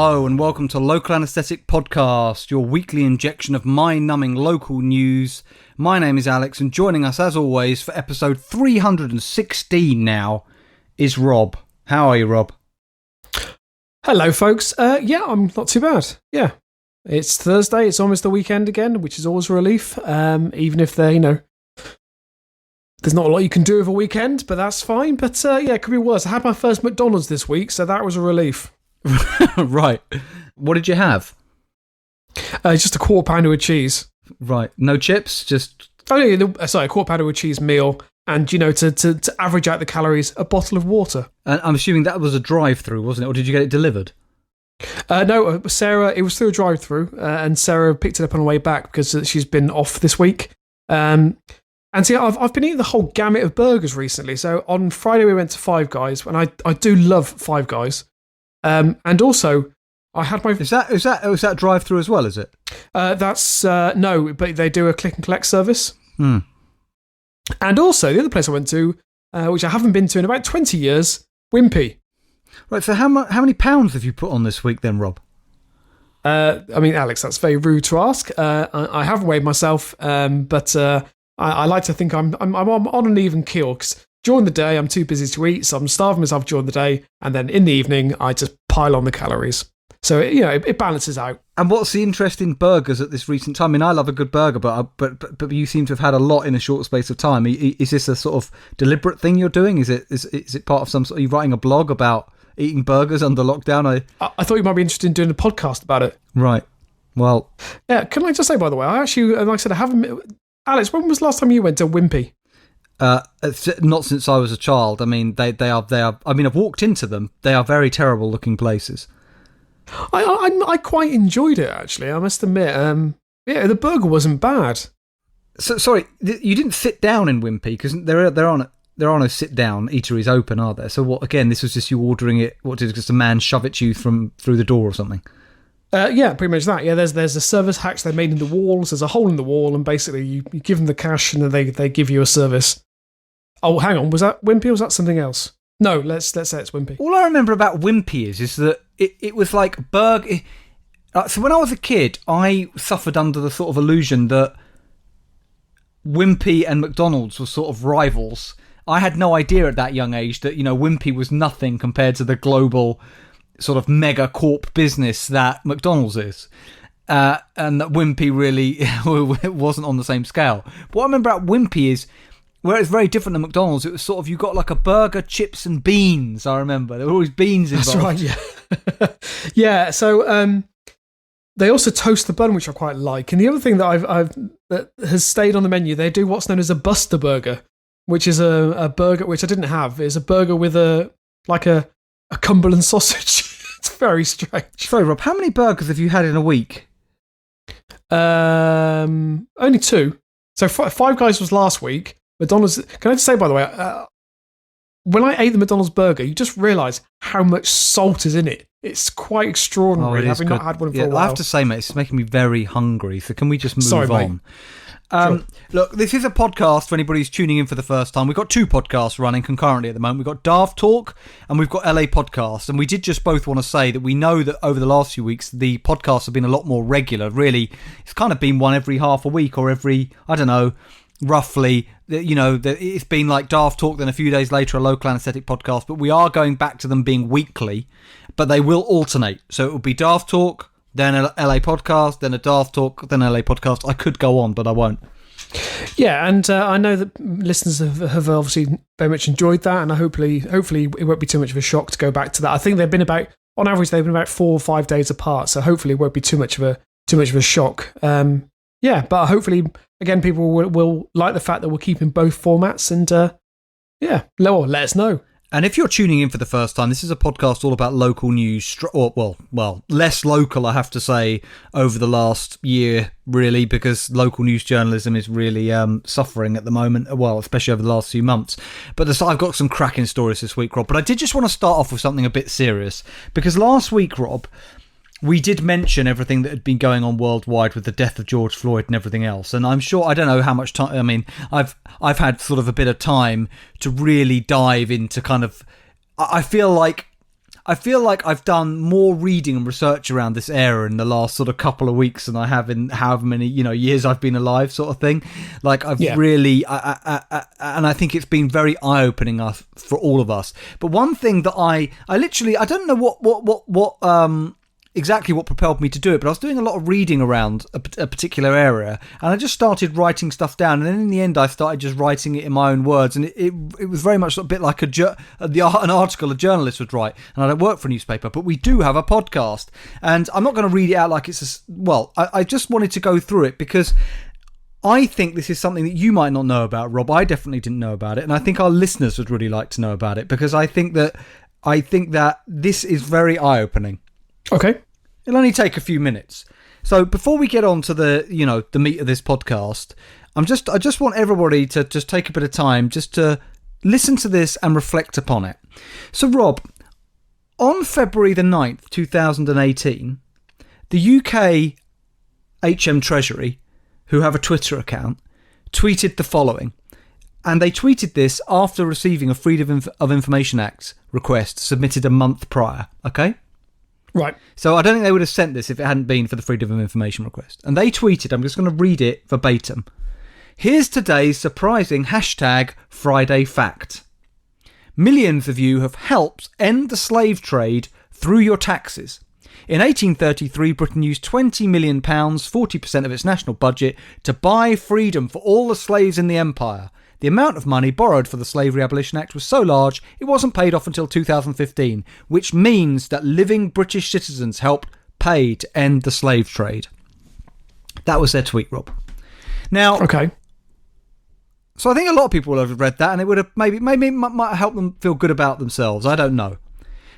Hello and welcome to Local Anesthetic Podcast, your weekly injection of mind-numbing local news. My name is Alex, and joining us as always for episode 316 now is Rob. How are you, Rob? Hello, folks. Yeah, I'm not too bad. Yeah, it's Thursday. It's almost the weekend again, which is always a relief. Even if there's not a lot you can do with a weekend, but that's fine. But yeah, it could be worse. I had my first McDonald's this week, so that was a relief. Right. What did you have? Just a quarter pounder with cheese. Right. No chips? Just... Oh, yeah, sorry, a quarter pounder with cheese meal. And, to average out the calories, a bottle of water. And I'm assuming that was a drive-through, wasn't it? Or did you get it delivered? No, Sarah, it was through a drive-through. And Sarah picked it up on her way back because she's been off this week. And see, I've been eating the whole gamut of burgers recently. So on Friday we went to Five Guys, and I do love Five Guys. And also, I had my... Is that drive-through as well, is it? That's... no, but they do a click and collect service. Hmm. And also, the other place I went to, which I haven't been to in about 20 years, Wimpy. Right, so how many pounds have you put on this week then, Rob? I mean, Alex, that's very rude to ask. I haven't weighed myself, but I like to think I'm on an even keel, because during the day, I'm too busy to eat, so I'm starving myself during the day, and then in the evening, I just pile on the calories. So, it balances out. And what's the interest in burgers at this recent time? I mean, I love a good burger, but you seem to have had a lot in a short space of time. Is this a sort of deliberate thing you're doing? Is it part of some sort... Are you writing a blog about eating burgers under lockdown? I thought you might be interested in doing a podcast about it. Right. Well... Yeah, can I just say, by the way, I actually, like I said, I haven't... Alex, when was the last time you went to Wimpy? Not since I was a child. I mean, they are. I mean, I've walked into them. They are very terrible looking places. I quite enjoyed it, actually. I must admit. Yeah, the burger wasn't bad. So sorry, you didn't sit down in Wimpy because there are no sit down eateries open, are there? So what? Again, this was just you ordering it. What did just a man shove it to you through the door or something? Yeah, pretty much that. Yeah, there's a service hacks they made in the walls. There's a hole in the wall, and basically you give them the cash, and then they give you a service. Oh, hang on, was that Wimpy or was that something else? No, let's say it's Wimpy. All I remember about Wimpy is that it was like burger. So when I was a kid, I suffered under the sort of illusion that Wimpy and McDonald's were sort of rivals. I had no idea at that young age that Wimpy was nothing compared to the global sort of mega corp business that McDonald's is. And that Wimpy really wasn't on the same scale. But what I remember about Wimpy is, where it's very different than McDonald's, it was sort of, you got like a burger, chips and beans, I remember. There were always beans involved. That's right, yeah. Yeah, so they also toast the bun, which I quite like. And the other thing that that has stayed on the menu, they do what's known as a Buster Burger, which is a burger, which I didn't have. It's a burger with a Cumberland sausage. It's very strange. Sorry, Rob, how many burgers have you had in a week? Only 2. So Five Guys was last week. McDonald's. Can I just say, by the way, when I ate the McDonald's burger, you just realise how much salt is in it. It's quite extraordinary. Having not had one for a while. I have to say, mate, it's making me very hungry. So can we just move on? Sure. Look, this is a podcast for anybody who's tuning in for the first time. We've got 2 podcasts running concurrently at the moment. We've got Daft Talk and we've got LA Podcast. And we did just both want to say that we know that over the last few weeks, the podcasts have been a lot more regular. Really, it's kind of been one every half a week or every, I don't know, roughly. It's been like Daft Talk, then a few days later a Local Anesthetic Podcast. But we are going back to them being weekly, but they will alternate. So it will be Daft Talk, then a LA Podcast, then a Daft Talk, then LA Podcast. I could go on, but I won't. Yeah, and I know that listeners have obviously very much enjoyed that, and hopefully it won't be too much of a shock to go back to that. I think on average they've been about 4 or 5 days apart, so hopefully it won't be too much of a shock. Yeah, but hopefully again people will like the fact that we're keeping both formats, and let us know. And if you're tuning in for the first time, this is a podcast all about local news, less local, I have to say, over the last year, really, because local news journalism is really suffering at the moment, well, especially over the last few months. But I've got some cracking stories this week, Rob. But I did just want to start off with something a bit serious, because last week, Rob, we did mention everything that had been going on worldwide with the death of George Floyd and everything else. And I'm sure, I don't know how much time, I mean, I've had sort of a bit of time to really dive into kind of, I feel like I feel like I've done more reading and research around this era in the last sort of couple of weeks than I have in however many, years I've been alive, sort of thing. Like I've really, and I think it's been very eye-opening for all of us. But one thing that I don't know exactly what propelled me to do it, but I was doing a lot of reading around a particular area, and I just started writing stuff down, and then in the end I started just writing it in my own words, and it was very much a bit like an article a journalist would write, and I don't work for a newspaper, but we do have a podcast, and I'm not going to read it out like it's I just wanted to go through it because I think this is something that you might not know about, Rob. I definitely didn't know about it, and I think our listeners would really like to know about it, because I think that this is very eye-opening. Okay. It'll only take a few minutes. So before we get on to the meat of this podcast, I just want everybody to just take a bit of time just to listen to this and reflect upon it. So Rob, on February the 9th, 2018, the UK HM Treasury, who have a Twitter account, tweeted the following. And they tweeted this after receiving a Freedom of Information Act request submitted a month prior, okay? Right. So I don't think they would have sent this if it hadn't been for the Freedom of Information request. And they tweeted, I'm just going to read it verbatim. Here's today's surprising #Friday fact. Millions of you have helped end the slave trade through your taxes. In 1833, Britain used £20 million, 40% of its national budget, to buy freedom for all the slaves in the empire. The amount of money borrowed for the Slavery Abolition Act was so large, it wasn't paid off until 2015, which means that living British citizens helped pay to end the slave trade. That was their tweet, Rob. Now, okay. So I think a lot of people will have read that, and it would have maybe it might help them feel good about themselves. I don't know.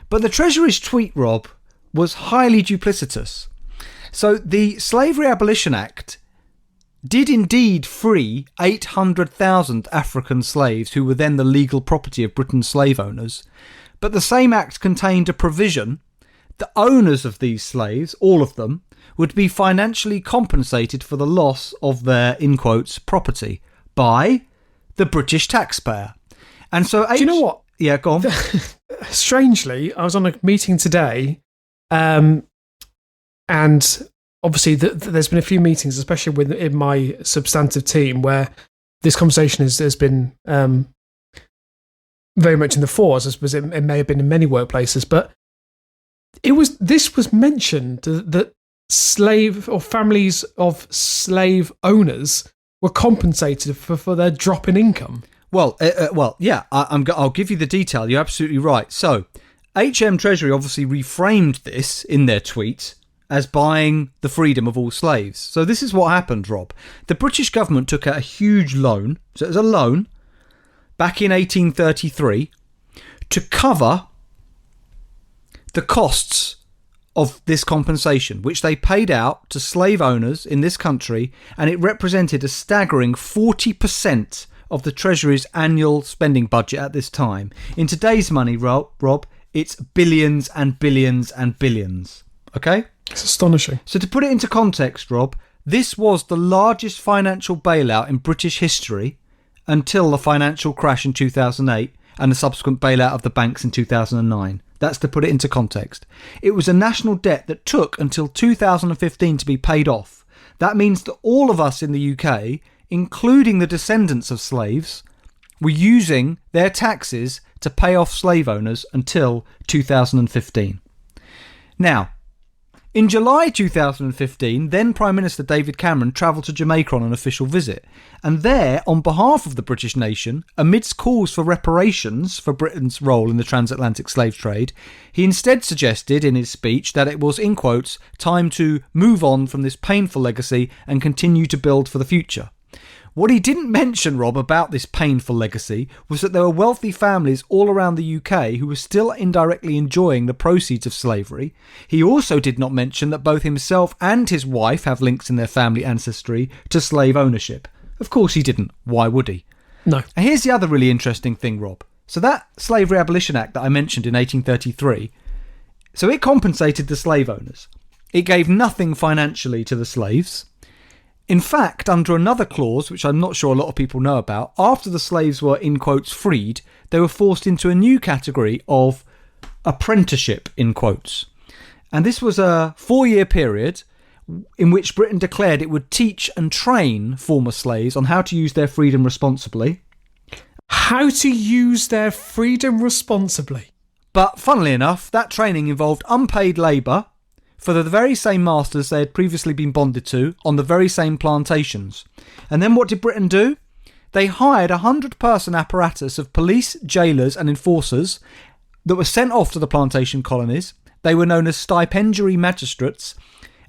But the Treasury's tweet, Rob, was highly duplicitous. So the Slavery Abolition Act did indeed free 800,000 African slaves who were then the legal property of Britain's slave owners, but the same act contained a provision that owners of these slaves, all of them, would be financially compensated for the loss of their, in quotes, property by the British taxpayer. And so... Do you know what? Yeah, go on. Strangely, I was on a meeting today, and obviously, there's been a few meetings, especially in my substantive team, where this conversation has been very much in the fore, as I suppose it may have been in many workplaces. But this was mentioned that slave or families of slave owners were compensated for their drop in income. Well, yeah, I'll give you the detail. You're absolutely right. So, HM Treasury obviously reframed this in their tweet as buying the freedom of all slaves. So this is what happened, Rob. The British government took out a huge loan, so it was a loan, back in 1833, to cover the costs of this compensation, which they paid out to slave owners in this country, and it represented a staggering 40% of the Treasury's annual spending budget at this time. In today's money, Rob, it's billions and billions and billions. Okay? It's astonishing. So to put it into context, Rob, this was the largest financial bailout in British history until the financial crash in 2008 and the subsequent bailout of the banks in 2009. That's to put it into context. It was a national debt that took until 2015 to be paid off. That means that all of us in the UK, including the descendants of slaves, were using their taxes to pay off slave owners until 2015. Now, in July 2015, then Prime Minister David Cameron travelled to Jamaica on an official visit. And there, on behalf of the British nation, amidst calls for reparations for Britain's role in the transatlantic slave trade, he instead suggested in his speech that it was, in quotes, time to move on from this painful legacy and continue to build for the future. What he didn't mention, Rob, about this painful legacy was that there were wealthy families all around the UK who were still indirectly enjoying the proceeds of slavery. He also did not mention that both himself and his wife have links in their family ancestry to slave ownership. Of course he didn't. Why would he? No. And here's the other really interesting thing, Rob. So that Slavery Abolition Act that I mentioned in 1833, so it compensated the slave owners. It gave nothing financially to the slaves. In fact, under another clause, which I'm not sure a lot of people know about, after the slaves were, in quotes, freed, they were forced into a new category of apprenticeship, in quotes. And this was a 4-year period in which Britain declared it would teach and train former slaves on how to use their freedom responsibly. How to use their freedom responsibly. But funnily enough, that training involved unpaid labour for the very same masters they had previously been bonded to on the very same plantations. And then what did Britain do? They hired a 100-person apparatus of police, jailers and enforcers that were sent off to the plantation colonies. They were known as stipendiary magistrates,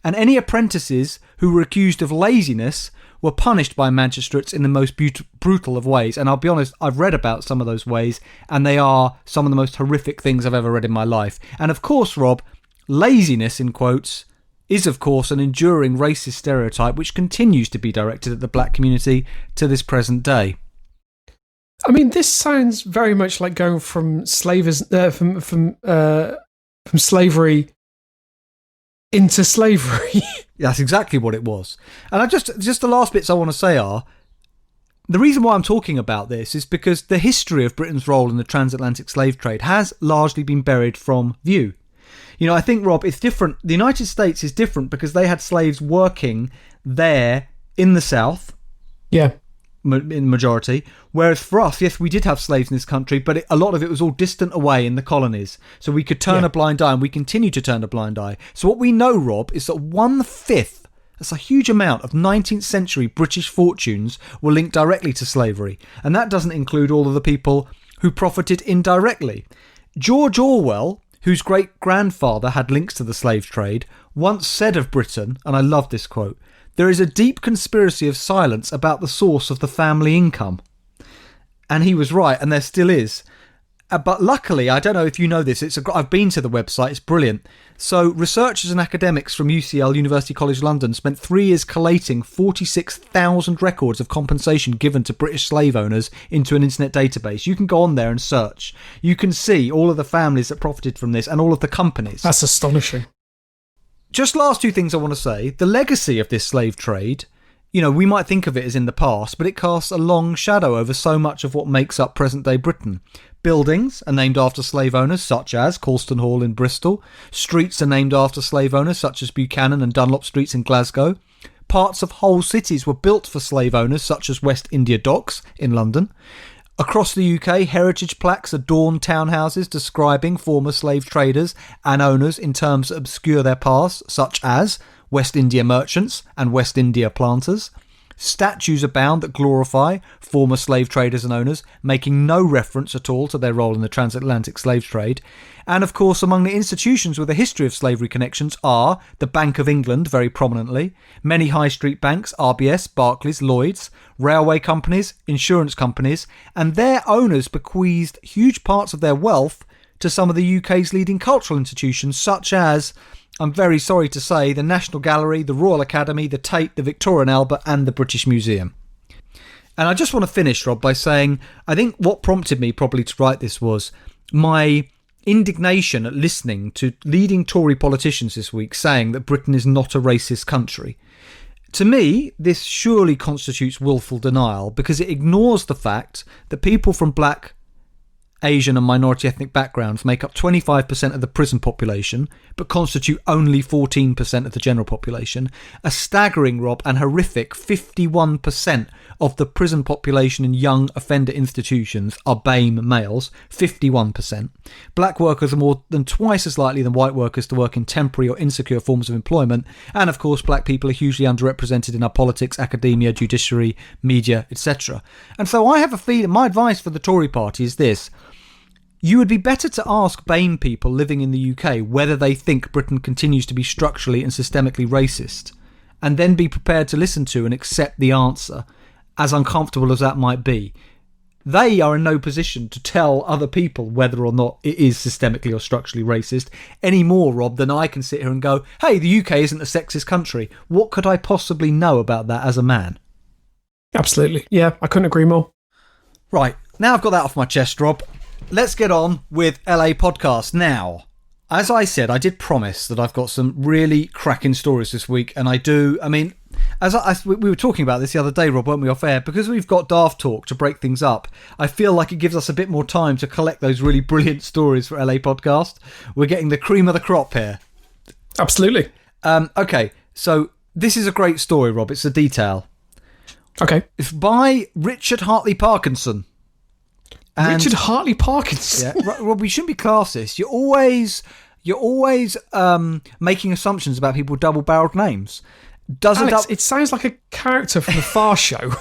and any apprentices who were accused of laziness were punished by magistrates in the most brutal of ways. And I'll be honest, I've read about some of those ways, and they are some of the most horrific things I've ever read in my life. And of course, Rob, laziness, in quotes, is of course an enduring racist stereotype which continues to be directed at the black community to this present day. I mean, this sounds very much like going from from slavery into slavery. That's exactly what it was. And I just the last bits I want to say are, the reason why I'm talking about this is because the history of Britain's role in the transatlantic slave trade has largely been buried from view. You know, I think, Rob, it's different. The United States is different because they had slaves working there in the South. Yeah. In majority, whereas for us, yes, we did have slaves in this country, but a lot of it was all distant away in the colonies, so we could turn a blind eye, and we continue to turn a blind eye. So what we know, Rob, is that 1/5, that's a huge amount, of 19th century British fortunes were linked directly to slavery, and that doesn't include all of the people who profited indirectly. George Orwell, whose great-grandfather had links to the slave trade, once said of Britain, and I love this quote, "There is a deep conspiracy of silence about the source of the family income." And he was right, and there still is. But luckily, I don't know if you know this, I've been to the website, it's brilliant. So researchers and academics from UCL, University College London, spent 3 years collating 46,000 records of compensation given to British slave owners into an internet database. You can go on there and search. You can see all of the families that profited from this and all of the companies. That's astonishing. Just last 2 things I want to say. The legacy of this slave trade, you know, we might think of it as in the past, but it casts a long shadow over so much of what makes up present-day Britain. Buildings are named after slave owners, such as Colston Hall in Bristol. Streets are named after slave owners, such as Buchanan and Dunlop Streets in Glasgow. Parts of whole cities were built for slave owners, such as West India Docks in London. Across the UK, heritage plaques adorn townhouses describing former slave traders and owners in terms that obscure their past, such as West India merchants and West India planters. Statues abound that glorify former slave traders and owners, making no reference at all to their role in the transatlantic slave trade. And of course, among the institutions with a history of slavery connections are the Bank of England, very prominently, many high street banks, RBS, Barclays, Lloyds, railway companies, insurance companies, and their owners bequeathed huge parts of their wealth to some of the UK's leading cultural institutions, such as, I'm very sorry to say, the National Gallery, the Royal Academy, the Tate, the Victoria and Albert, and the British Museum. And I just want to finish, Rob, by saying I think what prompted me probably to write this was my indignation at listening to leading Tory politicians this week saying that Britain is not a racist country. To me, this surely constitutes willful denial because it ignores the fact that people from black, Asian and minority ethnic backgrounds make up 25% of the prison population, but constitute only 14% of the general population. A staggering, Rob, and horrific 51% of the prison population in young offender institutions are BAME males, 51%. Black workers are more than twice as likely than white workers to work in temporary or insecure forms of employment. And of course, black people are hugely underrepresented in our politics, academia, judiciary, media, etc. And so I have a feeling, my advice for the Tory party is this. You would be better to ask BAME people living in the UK whether they think Britain continues to be structurally and systemically racist, and then be prepared to listen to and accept the answer, as uncomfortable as that might be. They are in no position to tell other people whether or not it is systemically or structurally racist any more, Rob, than I can sit here and go, hey, the UK isn't a sexist country. What could I possibly know about that as a man? Absolutely. Yeah, I couldn't agree more. Right, now I've got that off my chest, Rob. Let's get on with LA Podcast. Now, As I said, I did promise that I've got some really cracking stories this week, and I do. I mean, we were talking about this the other day, Rob, weren't we, off air? Because we've got Daft Talk to break things up, I feel like it gives us a bit more time to collect those really brilliant stories for LA Podcast. We're getting the cream of the crop here. Absolutely. Okay, so this is a great story, Rob. It's a detail. Okay. It's by Richard Hartley Parkinson. Richard Hartley Parkinson? Yeah, Rob, we shouldn't be classist. You're always making assumptions about people with double-barreled names. Alex, it sounds like a character from the Far Show.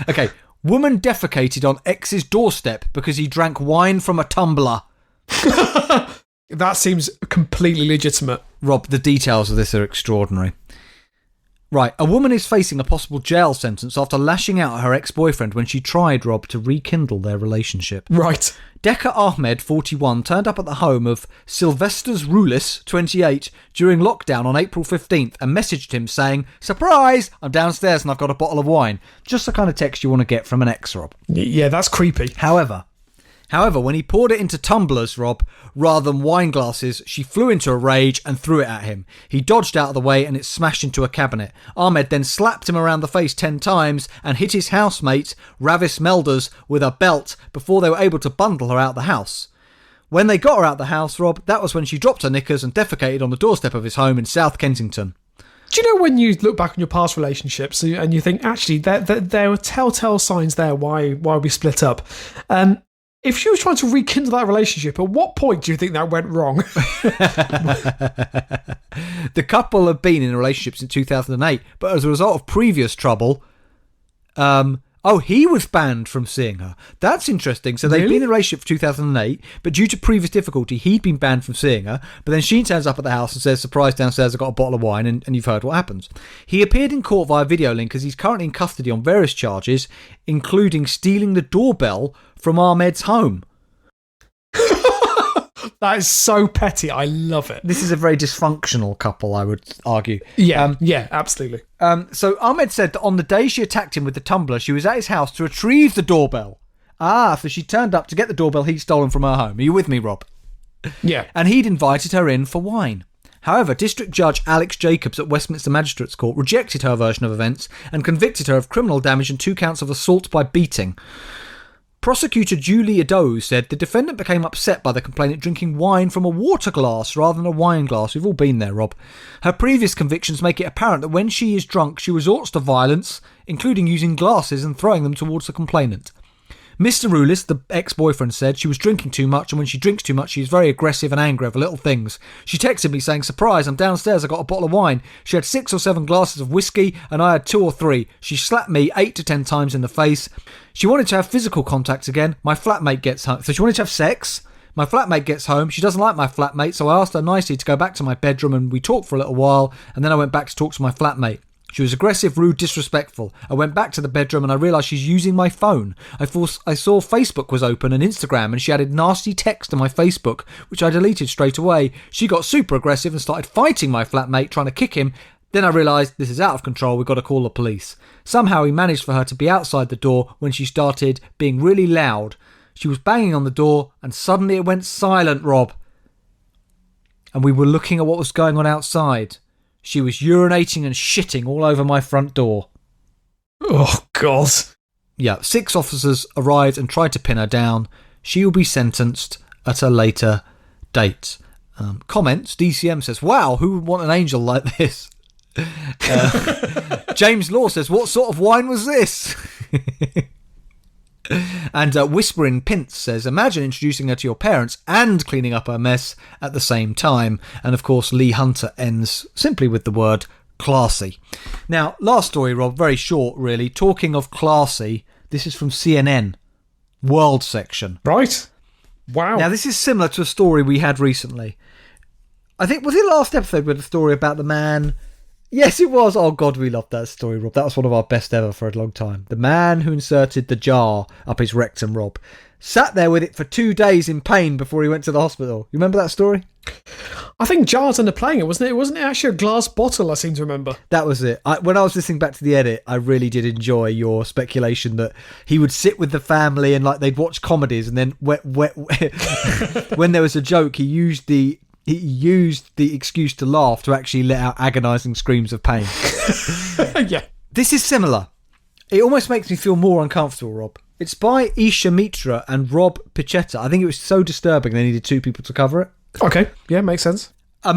Okay. Woman defecated on ex's doorstep because he drank wine from a tumbler. That seems completely legitimate. Rob, the details of this are extraordinary. Right, a woman is facing a possible jail sentence after lashing out at her ex-boyfriend when she tried, Rob, to rekindle their relationship. Right. Decca Ahmed, 41, turned up at the home of Sylvesters Rulis, 28, during lockdown on April 15th and messaged him saying, "Surprise! I'm downstairs and I've got a bottle of wine." Just the kind of text you want to get from an ex, Rob. Yeah, that's creepy. However, when he poured it into tumblers, Rob, rather than wine glasses, she flew into a rage and threw it at him. He dodged out of the way and it smashed into a cabinet. Ahmed then slapped him around the face 10 times and hit his housemate, Ravis Melders, with a belt before they were able to bundle her out the house. When they got her out the house, Rob, that was when she dropped her knickers and defecated on the doorstep of his home in South Kensington. Do you know when you look back on your past relationships and you think, actually, there were telltale signs there why we split up? If she was trying to rekindle that relationship, at what point do you think that went wrong? The couple have been in a relationship since 2008, but as a result of previous trouble, he was banned from seeing her. That's interesting. So they've been in a relationship for 2008, but due to previous difficulty, he'd been banned from seeing her. But then she turns up at the house and says, "Surprise, downstairs, I've got a bottle of wine," and you've heard what happens. He appeared in court via video link as he's currently in custody on various charges, including stealing the doorbell from Ahmed's home. That is so petty. I love it. This is a very dysfunctional couple, I would argue. Yeah, absolutely. So Ahmed said that on the day she attacked him with the tumbler, she was at his house to retrieve the doorbell. So she turned up to get the doorbell he'd stolen from her home. Are you with me, Rob? Yeah. And he'd invited her in for wine. However, District Judge Alex Jacobs at Westminster Magistrates Court rejected her version of events and convicted her of criminal damage and 2 counts of assault by beating. Prosecutor Julie Edoe said the defendant became upset by the complainant drinking wine from a water glass rather than a wine glass. We've all been there, Rob. Her previous convictions make it apparent that when she is drunk, she resorts to violence, including using glasses and throwing them towards the complainant. Mr. Rulis, the ex-boyfriend, said she was drinking too much, and when she drinks too much, she's very aggressive and angry over little things. She texted me saying, "Surprise, I'm downstairs, I got a bottle of wine." She had 6 or 7 glasses of whiskey, and I had 2 or 3. She slapped me 8 to 10 times in the face. She wanted to have physical contact again. My flatmate gets home. So she wanted to have sex. My flatmate gets home. She doesn't like my flatmate, so I asked her nicely to go back to my bedroom, and we talked for a little while, and then I went back to talk to my flatmate. She was aggressive, rude, disrespectful. I went back to the bedroom and I realised she's using my phone. I saw Facebook was open and Instagram, and she added nasty text to my Facebook, which I deleted straight away. She got super aggressive and started fighting my flatmate, trying to kick him. Then I realised this is out of control, we've got to call the police. Somehow he managed for her to be outside the door when she started being really loud. She was banging on the door and suddenly it went silent, Rob. And we were looking at what was going on outside. She was urinating and shitting all over my front door. Oh, God. Yeah, 6 officers arrived and tried to pin her down. She will be sentenced at a later date. Comments, DCM says, "Wow, who would want an angel like this?" James Law says, "What sort of wine was this?" And Whispering Pince says, "Imagine introducing her to your parents and cleaning up her mess at the same time." And of course, Lee Hunter ends simply with the word classy. Now, last story, Rob, very short, really. Talking of classy, this is from CNN, World section. Right. Wow. Now, this is similar to a story we had recently. I think, was it last episode with the story about the man Yes, it was. Oh, God, we loved that story, Rob. That was one of our best ever for a long time. The man who inserted the jar up his rectum, Rob, sat there with it for 2 days in pain before he went to the hospital. You remember that story? I think jars underplaying it, wasn't it? Wasn't it actually a glass bottle, I seem to remember? That was it. When I was listening back to the edit, I really did enjoy your speculation that he would sit with the family and like they'd watch comedies, and then when there was a joke, he used the excuse to laugh to actually let out agonising screams of pain. Yeah. This is similar. It almost makes me feel more uncomfortable, Rob. It's by Isha Mitra and Rob Pichetta. I think it was so disturbing they needed 2 people to cover it. Okay, yeah, makes sense. A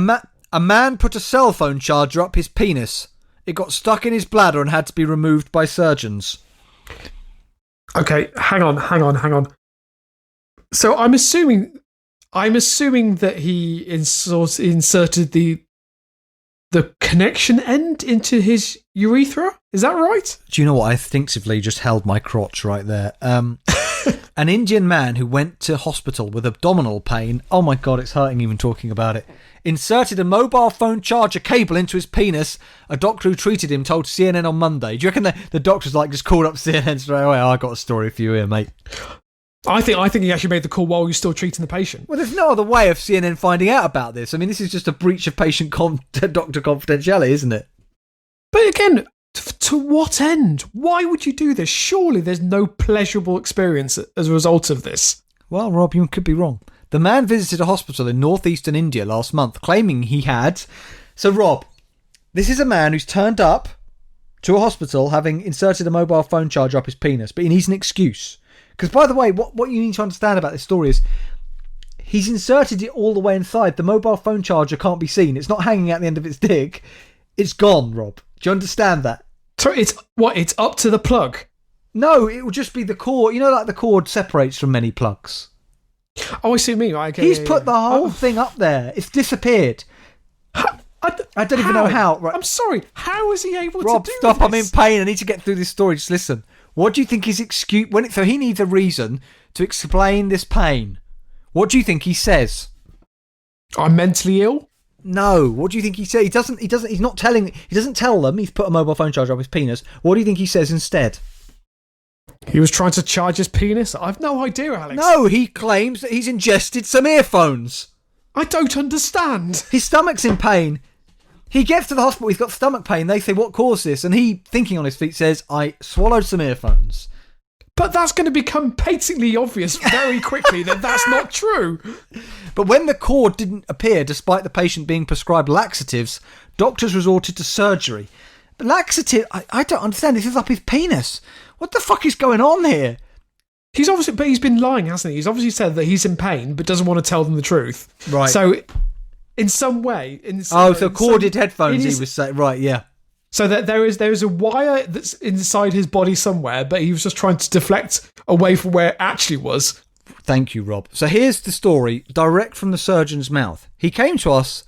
man put a cell phone charger up his penis. It got stuck in his bladder and had to be removed by surgeons. Okay, hang on. So I'm assuming that he inserted the connection end into his urethra. Is that right? Do you know what? I instinctively just held my crotch right there. An Indian man who went to hospital with abdominal pain, oh my God, it's hurting even talking about it, inserted a mobile phone charger cable into his penis. A doctor who treated him told CNN on Monday. Do you reckon the doctor's like just called up CNN straight away? Oh, I got a story for you here, mate. I think he actually made the call while he was still treating the patient. Well, there's no other way of CNN finding out about this. I mean, this is just a breach of patient doctor confidentiality, isn't it? But again, to what end? Why would you do this? Surely there's no pleasurable experience as a result of this. Well, Rob, you could be wrong. The man visited a hospital in northeastern India last month, claiming he had... So, Rob, this is a man who's turned up to a hospital having inserted a mobile phone charger up his penis, but he needs an excuse. Because, by the way, what you need to understand about this story is he's inserted it all the way inside. The mobile phone charger can't be seen. It's not hanging out the end of its dick. It's gone, Rob. Do you understand that? So it's up to the plug? No, it will just be the cord. You know, like the cord separates from many plugs. Oh, I see me. Right, okay, He's put the whole thing up there. It's disappeared. I don't even know how. Right. I'm sorry. How is he able Rob, to do stop. this? I'm in pain. I need to get through this story. Just listen. What do you think his excuse... So he needs a reason to explain this pain. What do you think he says? I'm mentally ill? No. What do you think he says? He doesn't, he's not telling... He doesn't tell them he's put a mobile phone charger up his penis. What do you think he says instead? He was trying to charge his penis? I've no idea, Alex. No, he claims that he's ingested some earphones. I don't understand. His stomach's in pain. He gets to the hospital, he's got stomach pain. They say, what caused this? And he, thinking on his feet, says, I swallowed some earphones. But that's going to become patently obvious very quickly that that's not true. But when the cord didn't appear, despite the patient being prescribed laxatives, doctors resorted to surgery. But laxative, I don't understand. This is up his penis. What the fuck is going on here? He's been lying, hasn't he? He's obviously said that he's in pain, but doesn't want to tell them the truth. Right. So... in some way... so corded headphones, he was saying. Right, yeah. So that there is a wire that's inside his body somewhere, but he was just trying to deflect away from where it actually was. Thank you, Rob. So here's the story, direct from the surgeon's mouth. He came to us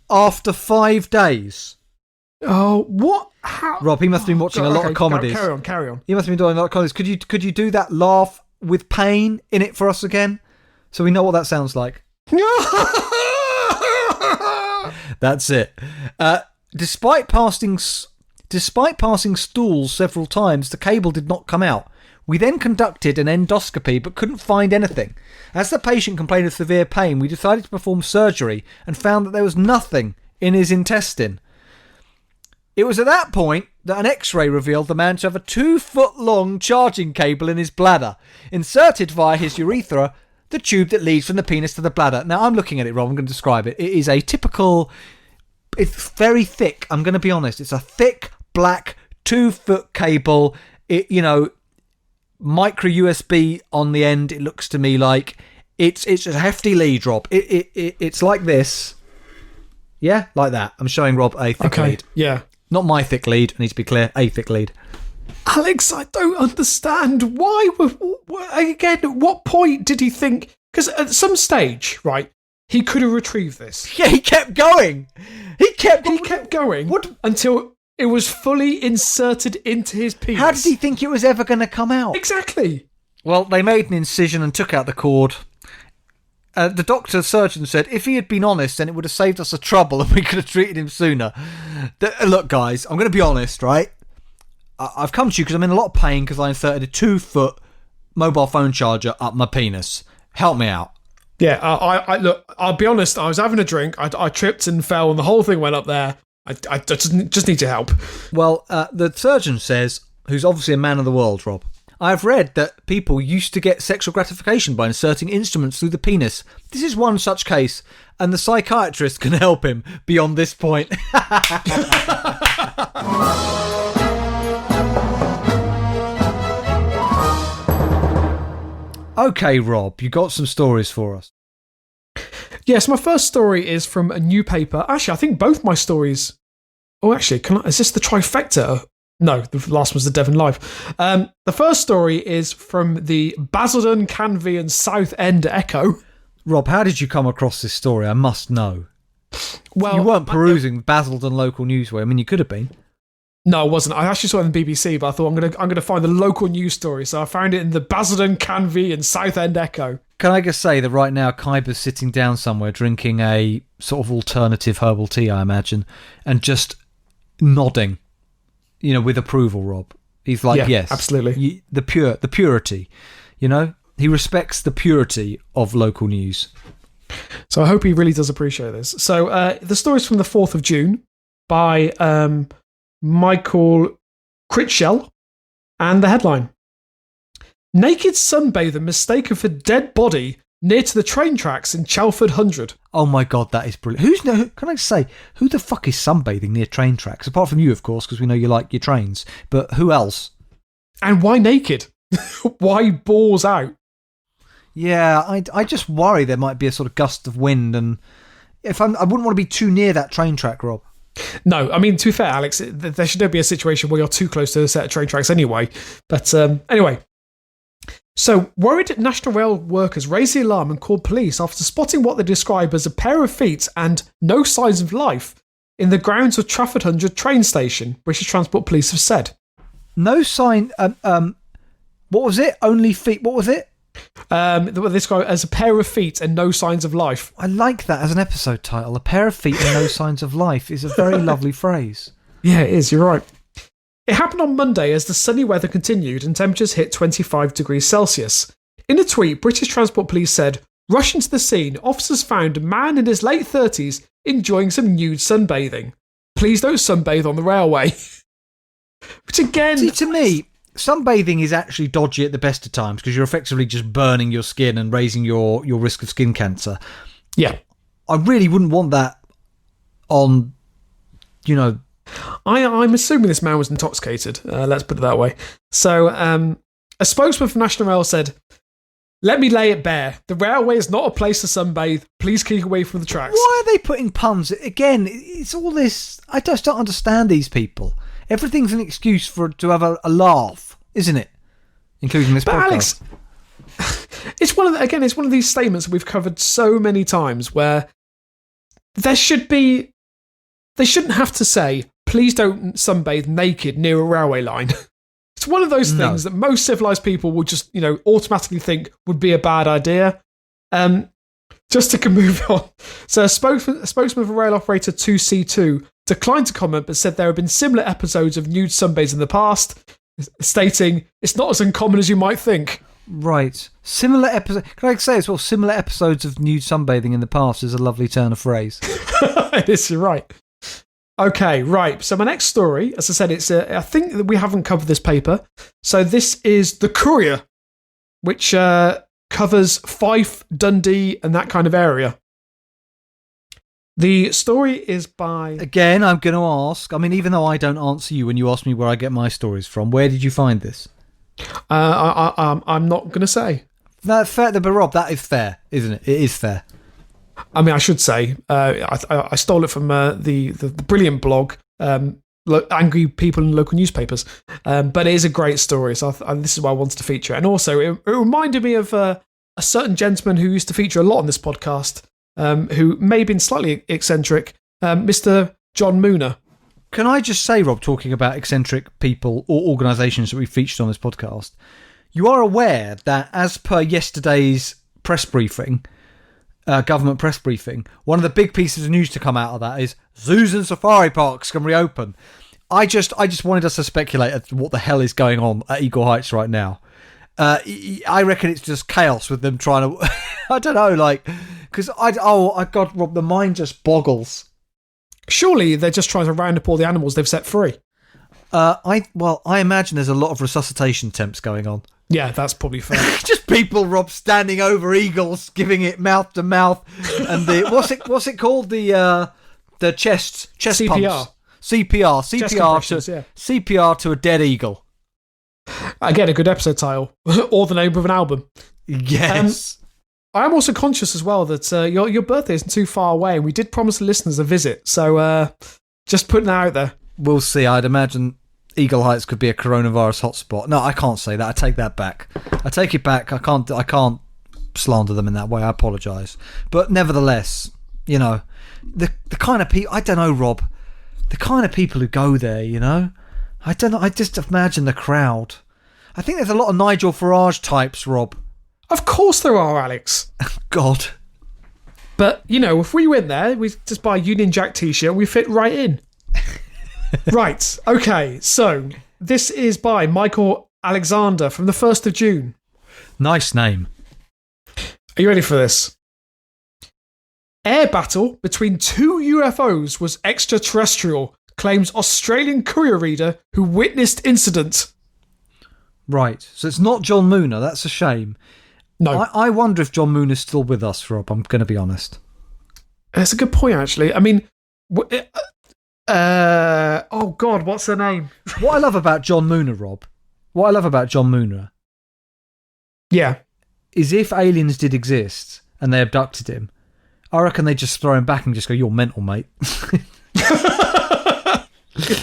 after 5 days. Oh, what? How? Rob, he must have been watching a lot of comedies. Carry on. He must have been doing a lot of comedies. Could you do that laugh with pain in it for us again? So we know what that sounds like. That's it. Despite passing stools several times, the cable did not come out. We then conducted an endoscopy but couldn't find anything. As the patient complained of severe pain, we decided to perform surgery and found that there was nothing in his intestine. It was at that point that an X-ray revealed the man to have a 2-foot-long charging cable in his bladder, inserted via his urethra, the tube that leads from the penis to the bladder. Now, I'm looking at it, Rob. I'm going to describe it. It is a typical... It's very thick. I'm going to be honest. It's a thick, black, 2-foot cable. Micro USB on the end. It looks to me like it's a hefty lead, Rob. It's like this. Yeah, like that. I'm showing Rob a thick lead. Yeah. Not my thick lead. I need to be clear. A thick lead. Alex, I don't understand. Why? Again, at what point did he think... Because at some stage, right, he could have retrieved this. Yeah, he kept going. He kept going until it was fully inserted into his penis. How did he think it was ever going to come out? Exactly. Well, they made an incision and took out the cord. The doctor surgeon said if he had been honest, then it would have saved us the trouble and we could have treated him sooner. Look, guys, I'm going to be honest, right? I've come to you because I'm in a lot of pain because I inserted a 2-foot mobile phone charger up my penis. Help me out. Yeah, I look, I'll be honest, I was having a drink, I tripped and fell and the whole thing went up there. I just need your help. Well, the surgeon says, who's obviously a man of the world, Rob, I've read that people used to get sexual gratification by inserting instruments through the penis. This is one such case, and the psychiatrist can help him beyond this point. Okay, Rob, you got some stories for us. Yes, my first story is from a new paper. Actually, I think both my stories... Oh, actually, is this the trifecta? No, the last one's the Devon Live. The first story is from the Basildon, Canvey and Southend Echo. Rob, how did you come across this story? I must know. Well, you weren't perusing Basildon local newsway. I mean, you could have been. No, I wasn't. I actually saw it on the BBC, but I thought I'm gonna find the local news story. So I found it in the Basildon, Canvey and Southend Echo. Can I just say that right now Kyber's sitting down somewhere drinking a sort of alternative herbal tea, I imagine, and just nodding, with approval, Rob. He's like, yeah, yes. Absolutely. The purity, He respects the purity of local news. So I hope he really does appreciate this. So the story's from the 4th of June by Michael Critchell, and the headline: Naked sunbather mistaken for dead body near to the train tracks in Chelford 100. Oh my God, that is brilliant. Can I say, who the fuck is sunbathing near train tracks? Apart from you, of course, because we know you like your trains. But who else? And why naked? Why balls out? Yeah, I just worry there might be a sort of gust of wind, and I wouldn't want to be too near that train track, Rob. No, I mean, to be fair, Alex, there should never be a situation where you're too close to a set of train tracks anyway. But anyway. So, worried National Rail workers raised the alarm and called police after spotting what they describe as a pair of feet and no signs of life in the grounds of Trafford 100 train station, British Transport Police have said. No sign... what was it? Only feet... What was it? They describe as a pair of feet and no signs of life. I like that as an episode title. A pair of feet and no signs of life is a very lovely phrase. Yeah, it is. You're right. It happened on Monday as the sunny weather continued and temperatures hit 25 degrees Celsius. In a tweet, British Transport Police said, rushing to the scene, officers found a man in his late 30s enjoying some nude sunbathing. Please don't sunbathe on the railway. Which again... See, to me, sunbathing is actually dodgy at the best of times because you're effectively just burning your skin and raising your risk of skin cancer. Yeah. I really wouldn't want that on, I'm assuming this man was intoxicated. Let's put it that way. So, a spokesman for National Rail said, "Let me lay it bare. The railway is not a place to sunbathe. Please keep away from the tracks." Why are they putting puns? Again, it's all this... I just don't understand these people. Everything's an excuse to have a laugh, isn't it? Including this podcast. Alex, it's one of these statements that we've covered so many times where they shouldn't have to say, please don't sunbathe naked near a railway line. It's one of those things that most civilized people would just, automatically think would be a bad idea. Just to move on. So a spokesman for rail operator 2C2 declined to comment but said there have been similar episodes of nude sunbaths in the past, stating, it's not as uncommon as you might think. Right. Similar episodes. Can I say as well, similar episodes of nude sunbathing in the past is a lovely turn of phrase. It is, you're right. Okay, right. So my next story, as I said, I think that we haven't covered this paper. So this is The Courier, which covers Fife, Dundee, and that kind of area. The story is by... Again, I'm going to ask, even though I don't answer you when you ask me where I get my stories from, where did you find this? I'm not going to say. That's fair, but Rob, that is fair, isn't it? It is fair. I should say, I stole it from the brilliant blog, Angry People in Local Newspapers. But it is a great story, so this is why I wanted to feature it. And also, it reminded me of a certain gentleman who used to feature a lot on this podcast, who may have been slightly eccentric, Mr. John Mooner. Can I just say, Rob, talking about eccentric people or organisations that we featured on this podcast, you are aware that as per yesterday's press briefing, government press briefing, one of the big pieces of news to come out of that is zoos and safari parks can reopen. I just wanted us to speculate at what the hell is going on at Eagle Heights right now. I reckon it's just chaos with them trying to. I don't know, because God, Rob, the mind just boggles. Surely they're just trying to round up all the animals they've set free. I imagine there's a lot of resuscitation attempts going on. Yeah, that's probably fair. Just people, Rob, standing over eagles, giving it mouth to mouth, and the what's it called, the chest CPR. pumps. CPR to a dead eagle. Again, a good episode title or the name of an album. Yes. I'm also conscious as well that your birthday isn't too far away, and we did promise the listeners a visit. So just putting that out there. We'll see. I'd imagine Eagle Heights could be a coronavirus hotspot. No, I can't say that. I take that back. I take it back. I can't slander them in that way. I apologise. But nevertheless, the kind of people, I don't know, Rob, the kind of people who go there, I don't know. I just imagine the crowd. I think there's a lot of Nigel Farage types, Rob. Of course there are, Alex. God. But, if we went there, we just buy a Union Jack t-shirt, we fit right in. Right, okay, so this is by Michael Alexander from the 1st of June. Nice name. Are you ready for this? Air battle between two UFOs was extraterrestrial, claims Australian courier reader who witnessed incident. Right, so it's not John Mooner, that's a shame. No. I wonder if John Mooner's still with us, Rob, I'm going to be honest. That's a good point, actually. I mean... oh God, what's her name? What I love about John Mooner, Rob, yeah, is if aliens did exist and they abducted him, I reckon they just throw him back and just go, "You're mental, mate."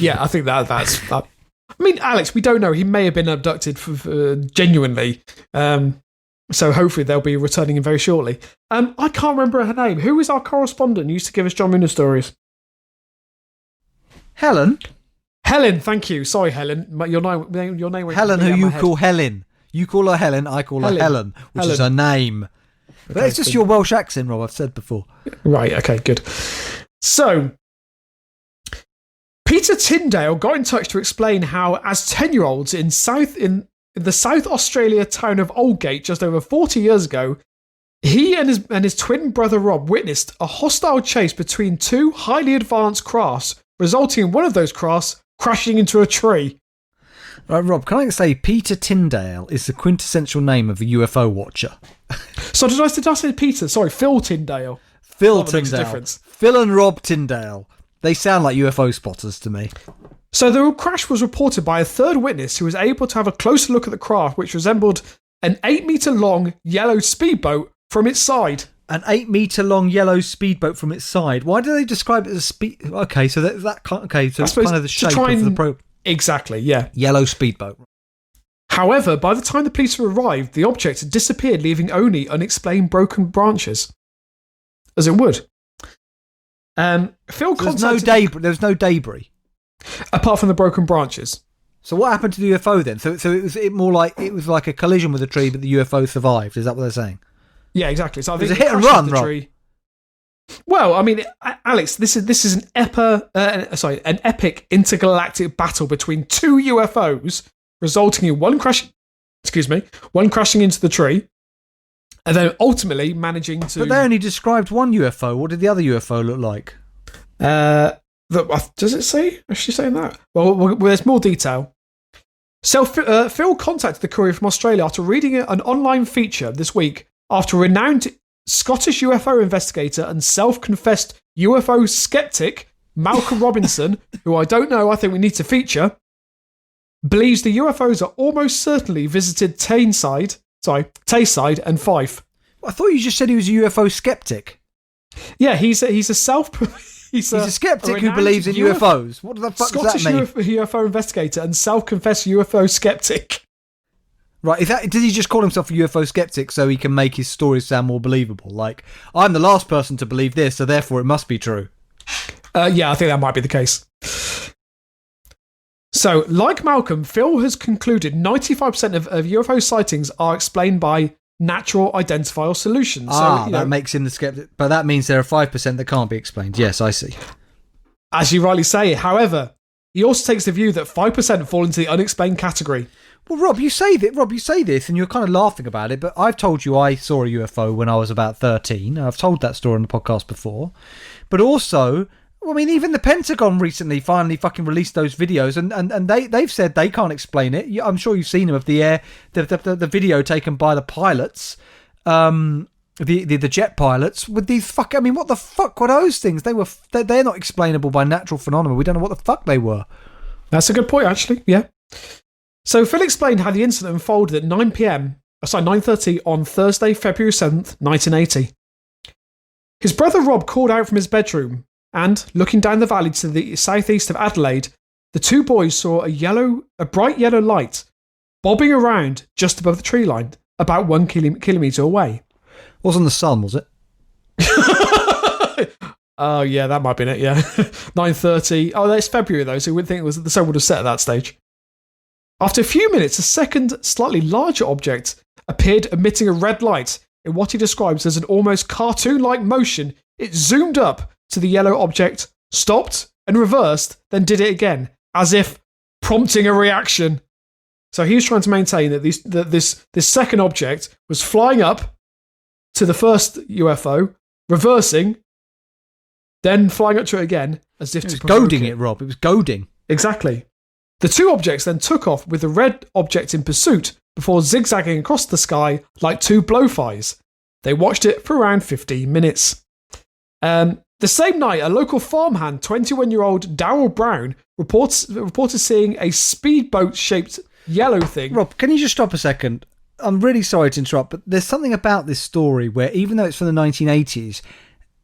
Yeah, I think that's that. I mean, Alex, we don't know. He may have been abducted for genuinely. So hopefully they'll be returning him very shortly. I can't remember her name. Who is our correspondent who used to give us John Mooner stories? Helen, thank you. Sorry, Helen. Your name. Helen, who you call Helen. You call her Helen. I call her Helen, which is her name. But it's just your Welsh accent, Rob. I've said before. Right. Okay. Good. So, Peter Tyndale got in touch to explain how, as 10-year-olds in the South Australia town of Aldgate, just over 40 years ago, he and his twin brother Rob witnessed a hostile chase between two highly advanced crafts, resulting in one of those crafts crashing into a tree. Right, Rob, can I say Peter Tyndale is the quintessential name of a UFO watcher? So did I say Peter? Sorry, Phil Tyndale. Phil Tyndale. Phil and Rob Tyndale. They sound like UFO spotters to me. So the crash was reported by a third witness who was able to have a closer look at the craft, which resembled an 8-metre-long yellow speedboat from its side. An 8-metre-long yellow speedboat from its side. Why do they describe it as a speed? Okay, so so it's kind of the shape of the probe. Exactly, yeah. Yellow speedboat. However, by the time the police arrived, the object had disappeared, leaving only unexplained broken branches. As it would. Phil contacted... There was no debris. Apart from the broken branches. So what happened to the UFO then? So it was like a collision with a tree, but the UFO survived. Is that what they're saying? Yeah, exactly. So I think it was a hit and run, Rob. Well, I mean, Alex, this is an epic intergalactic battle between two UFOs, resulting in one crashing into the tree, and then ultimately managing to. But they only described one UFO. What did the other UFO look like? Does it say? Is she saying that? Well, there's more detail. So Phil contacted the courier from Australia after reading an online feature this week after renowned Scottish UFO investigator and self-confessed UFO skeptic Malcolm Robinson, who I don't know, I think we need to feature, believes the UFOs are almost certainly visited Tayside and Fife. I thought you just said he was a UFO skeptic. Yeah, he's a skeptic who believes in UFOs. What the fuck Scottish does that mean? UFO investigator and self-confessed UFO skeptic. Right, does he just call himself a UFO skeptic so he can make his stories sound more believable? Like, I'm the last person to believe this, so therefore it must be true. Yeah, I think that might be the case. So, like Malcolm, Phil has concluded 95% of UFO sightings are explained by natural identifier solutions. That makes him the skeptic. But that means there are 5% that can't be explained. Yes, I see. As you rightly say, however, he also takes the view that 5% fall into the unexplained category. Well, Rob, you say this, and you're kind of laughing about it. But I've told you I saw a UFO when I was about 13. I've told that story on the podcast before. But also, I mean, even the Pentagon recently finally fucking released those videos, and they've said they can't explain it. I'm sure you've seen them of the video taken by the pilots, the jet pilots with these I mean, what the fuck were those things? They're not explainable by natural phenomena. We don't know what the fuck they were. That's a good point, actually. Yeah. So Phil explained how the incident unfolded at 9:30 on Thursday, February 7th, 1980. His brother Rob called out from his bedroom, and looking down the valley to the southeast of Adelaide, the two boys saw a bright yellow light bobbing around just above the tree line, about 1 kilometre away. Wasn't the sun, was it? Oh, yeah, that might have been it, yeah. 9:30. Oh, that's February, though, so you wouldn't think the sun would have set at that stage. After a few minutes, a second, slightly larger object appeared emitting a red light in what he describes as an almost cartoon-like motion. It zoomed up to the yellow object, stopped, and reversed, then did it again, as if prompting a reaction. So he was trying to maintain that this second object was flying up to the first UFO, reversing, then flying up to it again, as if it was goading it, Rob. It was goading. Exactly. The two objects then took off with the red object in pursuit before zigzagging across the sky like two blowflies. They watched it for around 15 minutes. The same night, a local farmhand, 21-year-old Daryl Brown, reported seeing a speedboat-shaped yellow thing. Rob, can you just stop a second? I'm really sorry to interrupt, but there's something about this story where, even though it's from the 1980s,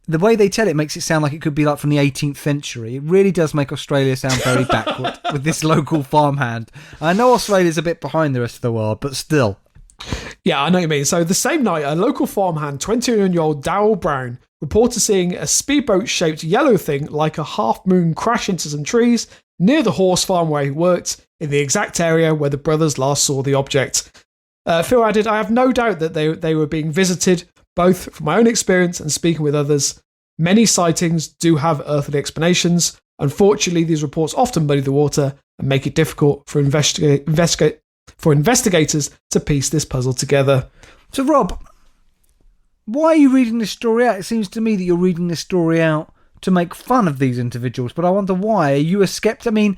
the way they tell it makes it sound like it could be like from the 18th century. It really does make Australia sound very backward with this local farmhand. I know Australia's a bit behind the rest of the world, but still. Yeah, I know what you mean. So the same night, a local farmhand, 21-year-old Daryl Brown, reported seeing a speedboat-shaped yellow thing like a half-moon crash into some trees near the horse farm where he worked, in the exact area where the brothers last saw the object. Phil added, I have no doubt that they were being visited, both from my own experience and speaking with others. Many sightings do have earthly explanations. Unfortunately, these reports often muddy the water and make it difficult for investigators to piece this puzzle together. So, Rob, why are you reading this story out? It seems to me that you're reading this story out to make fun of these individuals, but I wonder why. Are you a skeptic? I mean,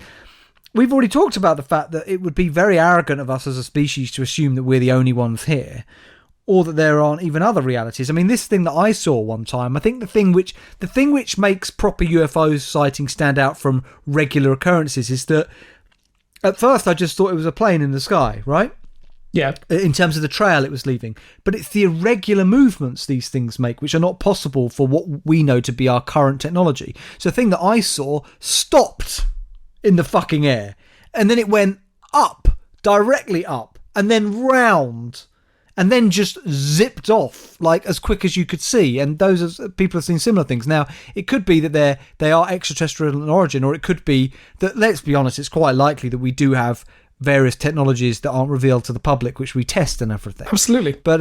we've already talked about the fact that it would be very arrogant of us as a species to assume that we're the only ones here, or that there aren't even other realities. I mean, this thing that I saw one time, I think the thing which makes proper UFO sightings stand out from regular occurrences is that at first I just thought it was a plane in the sky, right? Yeah. In terms of the trail it was leaving. But it's the irregular movements these things make, which are not possible for what we know to be our current technology. So the thing that I saw stopped in the fucking air, and then it went up, directly up, and then round, and then just zipped off like as quick as you could see. And those people have seen similar things. Now, it could be that they are extraterrestrial in origin, or it could be that, let's be honest, it's quite likely that we do have various technologies that aren't revealed to the public, which we test and everything. Absolutely. But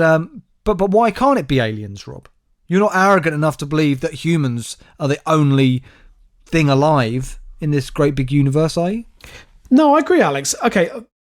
why can't it be aliens, Rob? You're not arrogant enough to believe that humans are the only thing alive in this great big universe, are you? No, I agree, Alex. Okay,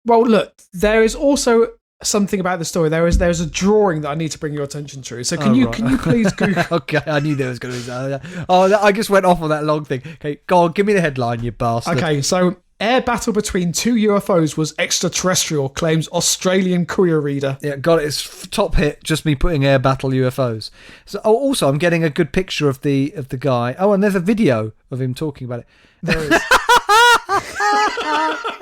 well, look, there is also something about the story. There's a drawing that I need to bring your attention to. So can you please Google? Okay, I knew there was going to be something. Oh, I just went off on that long thing. Okay, go on, give me the headline, you bastard. Okay, so air battle between two UFOs was extraterrestrial, claims Australian courier reader. Yeah, got it. It's top hit, just me putting air battle UFOs. So, also, I'm getting a good picture of the guy. Oh, and there's a video of him talking about it. There is.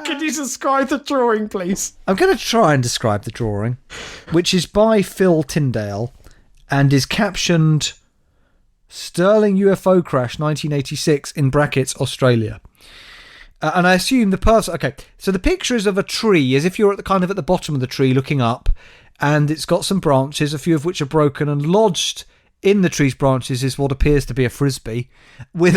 Can you describe the drawing, please? I'm going to try and describe the drawing, which is by Phil Tyndale and is captioned Sterling UFO Crash 1986 in brackets Australia. And I assume the person... Okay, so the picture is of a tree, as if you're at the bottom of the tree looking up, and it's got some branches, a few of which are broken, and lodged in the tree's branches is what appears to be a frisbee with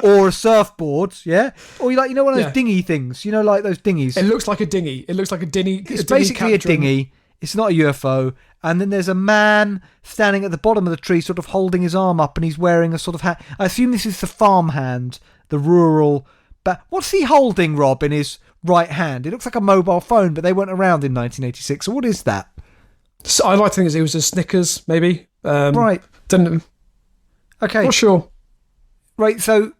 or a surfboard, yeah? Or one of those dinghy things, like those dinghies. It looks like a dinghy. It's basically a dinghy. It's not a UFO. And then there's a man standing at the bottom of the tree, sort of holding his arm up, and he's wearing a sort of hat. I assume this is the farmhand, the rural. But what's he holding, Rob, in his right hand? It looks like a mobile phone, but they weren't around in 1986. So what is that? So I like to think it was a Snickers, maybe. Right. Didn't. Okay. Not sure. Right. So.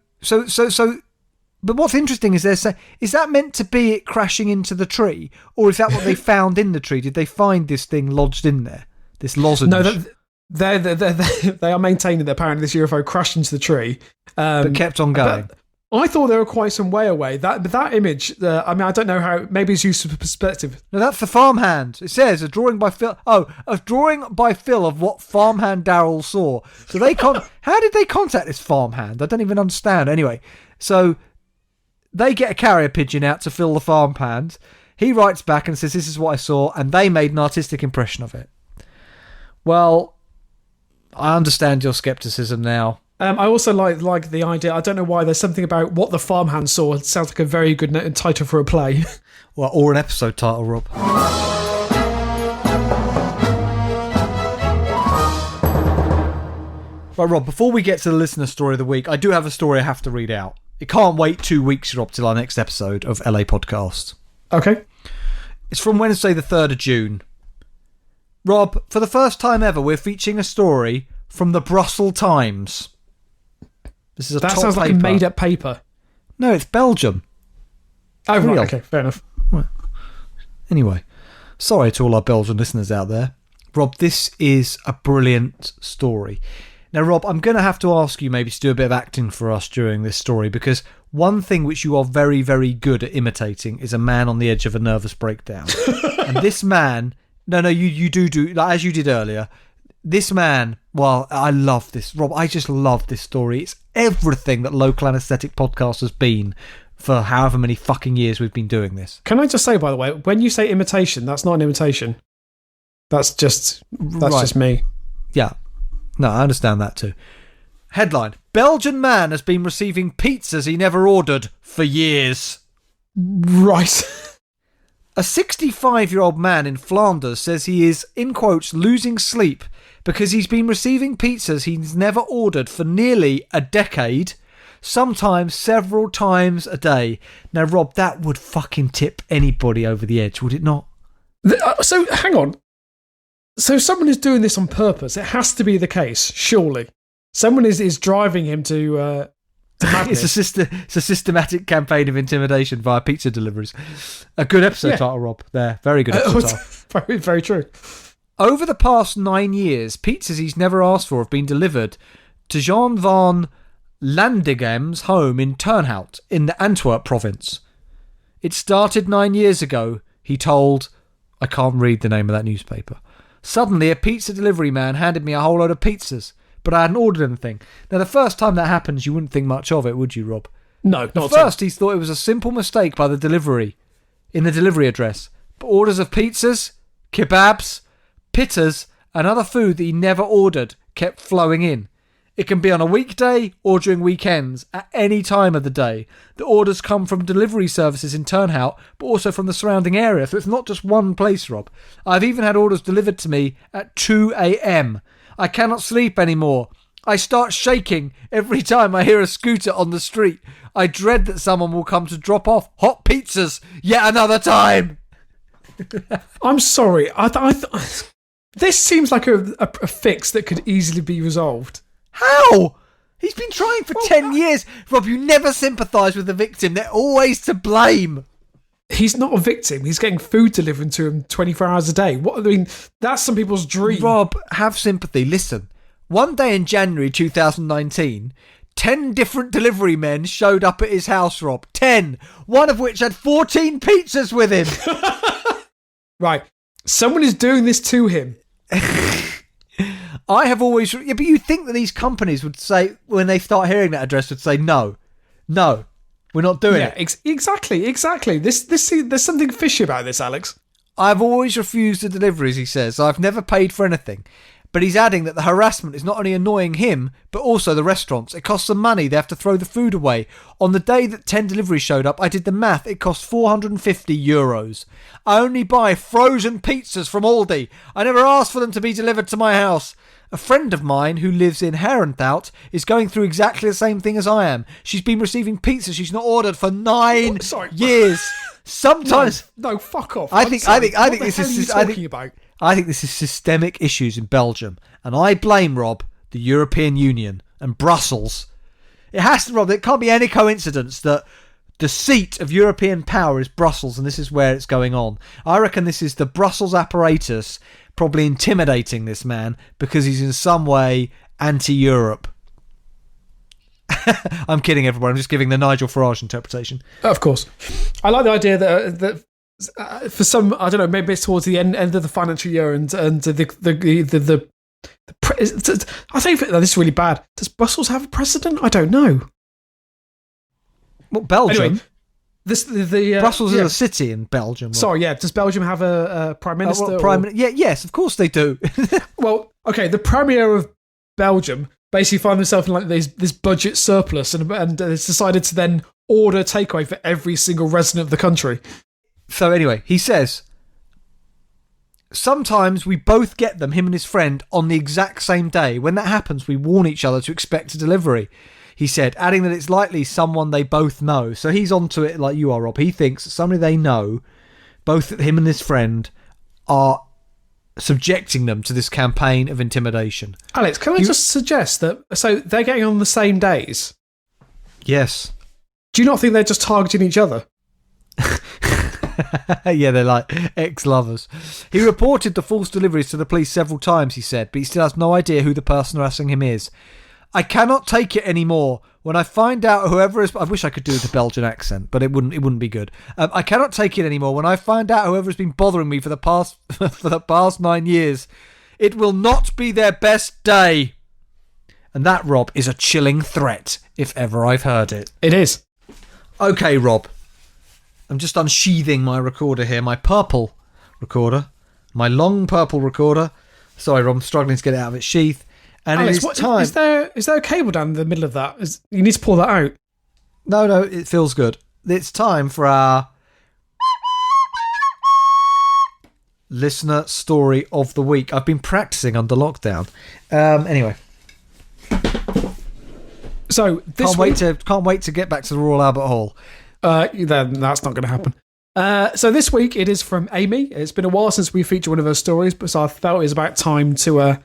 But what's interesting is is that meant to be it crashing into the tree, or is that what they found in the tree? Did they find this thing lodged in there? This lozenge? No, they are maintaining that apparently this UFO crashed into the tree, but kept on going. I thought they were quite some way away. That image, I mean, I don't know how. Maybe it's used for perspective. No, that's the farmhand. It says a drawing by Phil. Oh, a drawing by Phil of what Farmhand Daryl saw. So how did they contact this farmhand? I don't even understand. Anyway, so they get a carrier pigeon out to Phil the farmhand. He writes back and says, "This is what I saw," and they made an artistic impression of it. Well, I understand your skepticism now. I also like the idea. I don't know why. There's something about what the farmhand saw. It sounds like a very good title for a play. Well, or an episode title, Rob. Right, Rob, before we get to the listener story of the week, I do have a story I have to read out. It can't wait 2 weeks, Rob, till our next episode of LA Podcast. Okay. It's from Wednesday the 3rd of June. Rob, for the first time ever, we're featuring a story from the Brussels Times. This is a that top sounds like paper. a made-up paper. No, it's Belgium. Oh, Real. right, okay, fair enough. Right. Anyway, sorry to all our Belgian listeners out there. Rob, this is a brilliant story. Now, Rob, I'm going to have to ask you maybe to do a bit of acting for us during this story, because one thing which you are very, very good at imitating is a man on the edge of a nervous breakdown. And this man... No, you do, like, as you did earlier. This man, well, I love this. Rob, I just love this story. It's everything that Local Anesthetic Podcast has been for however many fucking years we've been doing this. Can I just say, by the way, when you say imitation, that's not an imitation. That's just me. Yeah. No, I understand that too. Headline: Belgian man has been receiving pizzas he never ordered for years. Right. A 65-year-old man in Flanders says he is, in quotes, losing sleep because he's been receiving pizzas he's never ordered for nearly a decade, sometimes several times a day. Now, Rob, that would fucking tip anybody over the edge, would it not? So, hang on. So someone is doing this on purpose. It has to be the case, surely. Someone is driving him to madness. It's a systematic campaign of intimidation via pizza deliveries. A good episode title, Rob. There, very good episode title. Very, very true. Over the past 9 years, pizzas he's never asked for have been delivered to Jean van Landigem's home in Turnhout in the Antwerp province. It started 9 years ago, he told... I can't read the name of that newspaper. Suddenly, a pizza delivery man handed me a whole load of pizzas, but I hadn't ordered anything. Now, the first time that happens, you wouldn't think much of it, would you, Rob? No, not at first. He thought it was a simple mistake by the delivery address. But orders of pizzas, kebabs, pittas, and other food that he never ordered kept flowing in. It can be on a weekday or during weekends, at any time of the day. The orders come from delivery services in Turnhout, but also from the surrounding area, so it's not just one place, Rob. I've even had orders delivered to me at 2 a.m. I cannot sleep anymore. I start shaking every time I hear a scooter on the street. I dread that someone will come to drop off hot pizzas yet another time. I'm sorry. This seems like a fix that could easily be resolved. How? He's been trying for 10 years. Rob, you never sympathise with the victim. They're always to blame. He's not a victim. He's getting food delivered to him 24 hours a day. What, I mean, that's some people's dream. Rob, have sympathy. Listen, one day in January 2019, 10 different delivery men showed up at his house, Rob. 10. One of which had 14 pizzas with him. Right. Someone is doing this to him. I have always... Yeah, but you think that these companies would say, when they start hearing that address, would say, no, we're not doing it. Exactly. There's something fishy about this, Alex. I've always refused the deliveries, he says. I've never paid for anything. But he's adding that the harassment is not only annoying him, but also the restaurants. It costs them money. They have to throw the food away. On the day that 10 deliveries showed up, I did the math. It cost €450. I only buy frozen pizzas from Aldi. I never asked for them to be delivered to my house. A friend of mine who lives in Herenthout is going through exactly the same thing as I am. She's been receiving pizza she's not ordered for 9 years. Sometimes no, fuck off. I think this is about? I think this is systemic issues in Belgium, and I blame, Rob, the European Union and Brussels. It has to, Rob. It can't be any coincidence that the seat of European power is Brussels, and this is where it's going on. I reckon this is the Brussels apparatus probably intimidating this man because he's in some way anti-Europe. I'm kidding, everyone. I'm just giving the Nigel Farage interpretation. Of course. I like the idea that for some, I don't know, maybe it's towards the end of the financial year and the I think this is really bad. Does Brussels have a president? I don't know. Well, Belgium. Anyway, Brussels is a city in Belgium. Sorry, yeah. Does Belgium have a prime minister? Yes, of course they do. Well, okay. The premier of Belgium basically find themselves in like this budget surplus, and it's decided to then order takeaway for every single resident of the country. So anyway, he says, sometimes we both get them, him and his friend, on the exact same day. When that happens, we warn each other to expect a delivery. He said, adding that it's likely someone they both know. So he's onto it like you are, Rob. He thinks somebody they know, both him and his friend, are subjecting them to this campaign of intimidation. Alex, can I just suggest that, so they're getting on the same days? Yes. Do you not think they're just targeting each other? Yeah, they're like ex-lovers. He reported the false deliveries to the police several times, he said, but he still has no idea who the person harassing him is. I cannot take it anymore. When I find out whoever is... I wish I could do the Belgian accent, but it wouldn't be good. I cannot take it anymore. When I find out whoever has been bothering me for the past 9 years, it will not be their best day. And that, Rob, is a chilling threat, if ever I've heard it. It is. Okay, Rob. I'm just unsheathing my recorder here, my purple recorder, my long purple recorder. Sorry, Rob, I'm struggling to get it out of its sheath. And Alex, it is time. Is there a cable down the middle of that? You need to pull that out. No, it feels good. It's time for our listener story of the week. I've been practicing under lockdown. Anyway. So this can't wait to get back to the Royal Albert Hall. Then that's not going to happen. So this week it is from Amy. It's been a while since we featured one of her stories, but so I felt it was about time to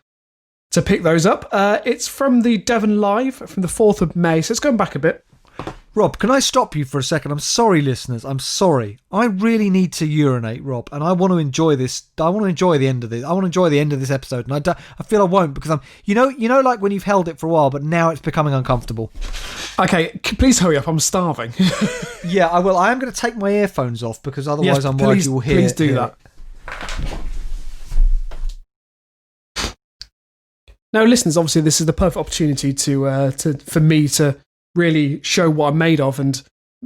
pick those up. It's from the Devon Live from the 4th of May, so it's going back a bit. Rob, can I stop you for a second? I'm sorry, listeners. I'm sorry. I really need to urinate, Rob, and I want to enjoy this. I want to enjoy the end of this. I want to enjoy the end of this episode, and I feel I won't because I'm. You know, like when you've held it for a while, but now it's becoming uncomfortable. Okay, please hurry up. I'm starving. Yeah, I will. I am going to take my earphones off because otherwise I'm worried you will hear. Please do that. Now, listeners, obviously, this is the perfect opportunity for me to really show what I'm made of and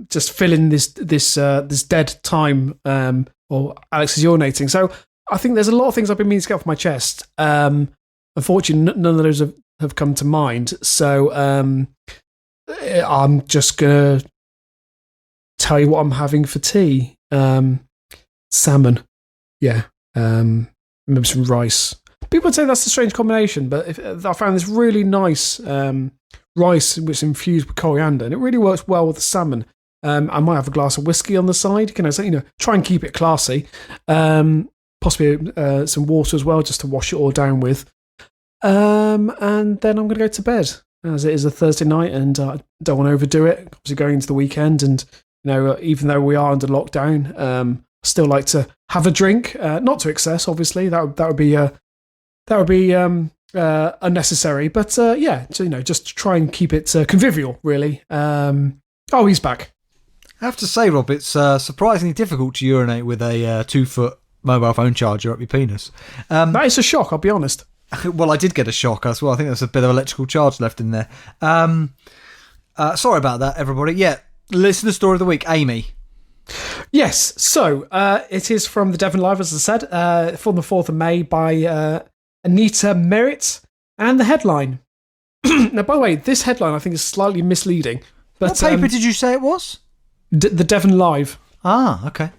just fill in this dead time. Or Alex is urinating. So I think there's a lot of things I've been meaning to get off my chest. Unfortunately, none of those have come to mind. So I'm just gonna tell you what I'm having for tea. Salmon, yeah. Maybe some rice. People would say that's a strange combination, but I found this really nice rice which is infused with coriander, and it really works well with the salmon. I might have a glass of whiskey on the side. Try and keep it classy. Possibly some water as well, just to wash it all down with. And then I'm going to go to bed, as it is a Thursday night, and I don't want to overdo it. Obviously, going into the weekend, and even though we are under lockdown, I still like to have a drink, not to excess. Obviously, that would be unnecessary, but just to try and keep it convivial, really. He's back. I have to say, Rob, it's surprisingly difficult to urinate with a 2-foot mobile phone charger up your penis. That is a shock, I'll be honest. Well, I did get a shock as well. I think there's a bit of electrical charge left in there. Sorry about that, everybody. Yeah, listener story of the week, Amy. Yes, so it is from the Devon Live, as I said, from the 4th of May by Anita Merritt, and the headline. Now, by the way, this headline I think is slightly misleading. But, what paper did you say it was? The Devon Live. Ah, okay.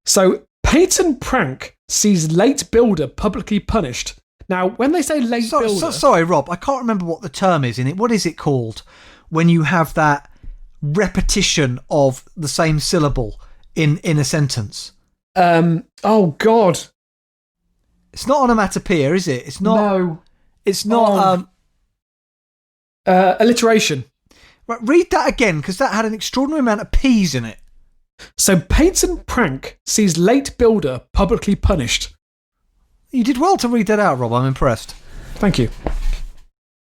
So, Peyton prank sees late builder publicly punished. Now, when they say late builder... Sorry, Rob, I can't remember what the term is in it. What is it called when you have that repetition of the same syllable in a sentence? Oh, God. It's not onomatopoeia, is it? It's not... No. It's not... alliteration. Right, read that again, because that had an extraordinary amount of P's in it. So, Peyton prank sees late builder publicly punished. You did well to read that out, Rob. I'm impressed. Thank you.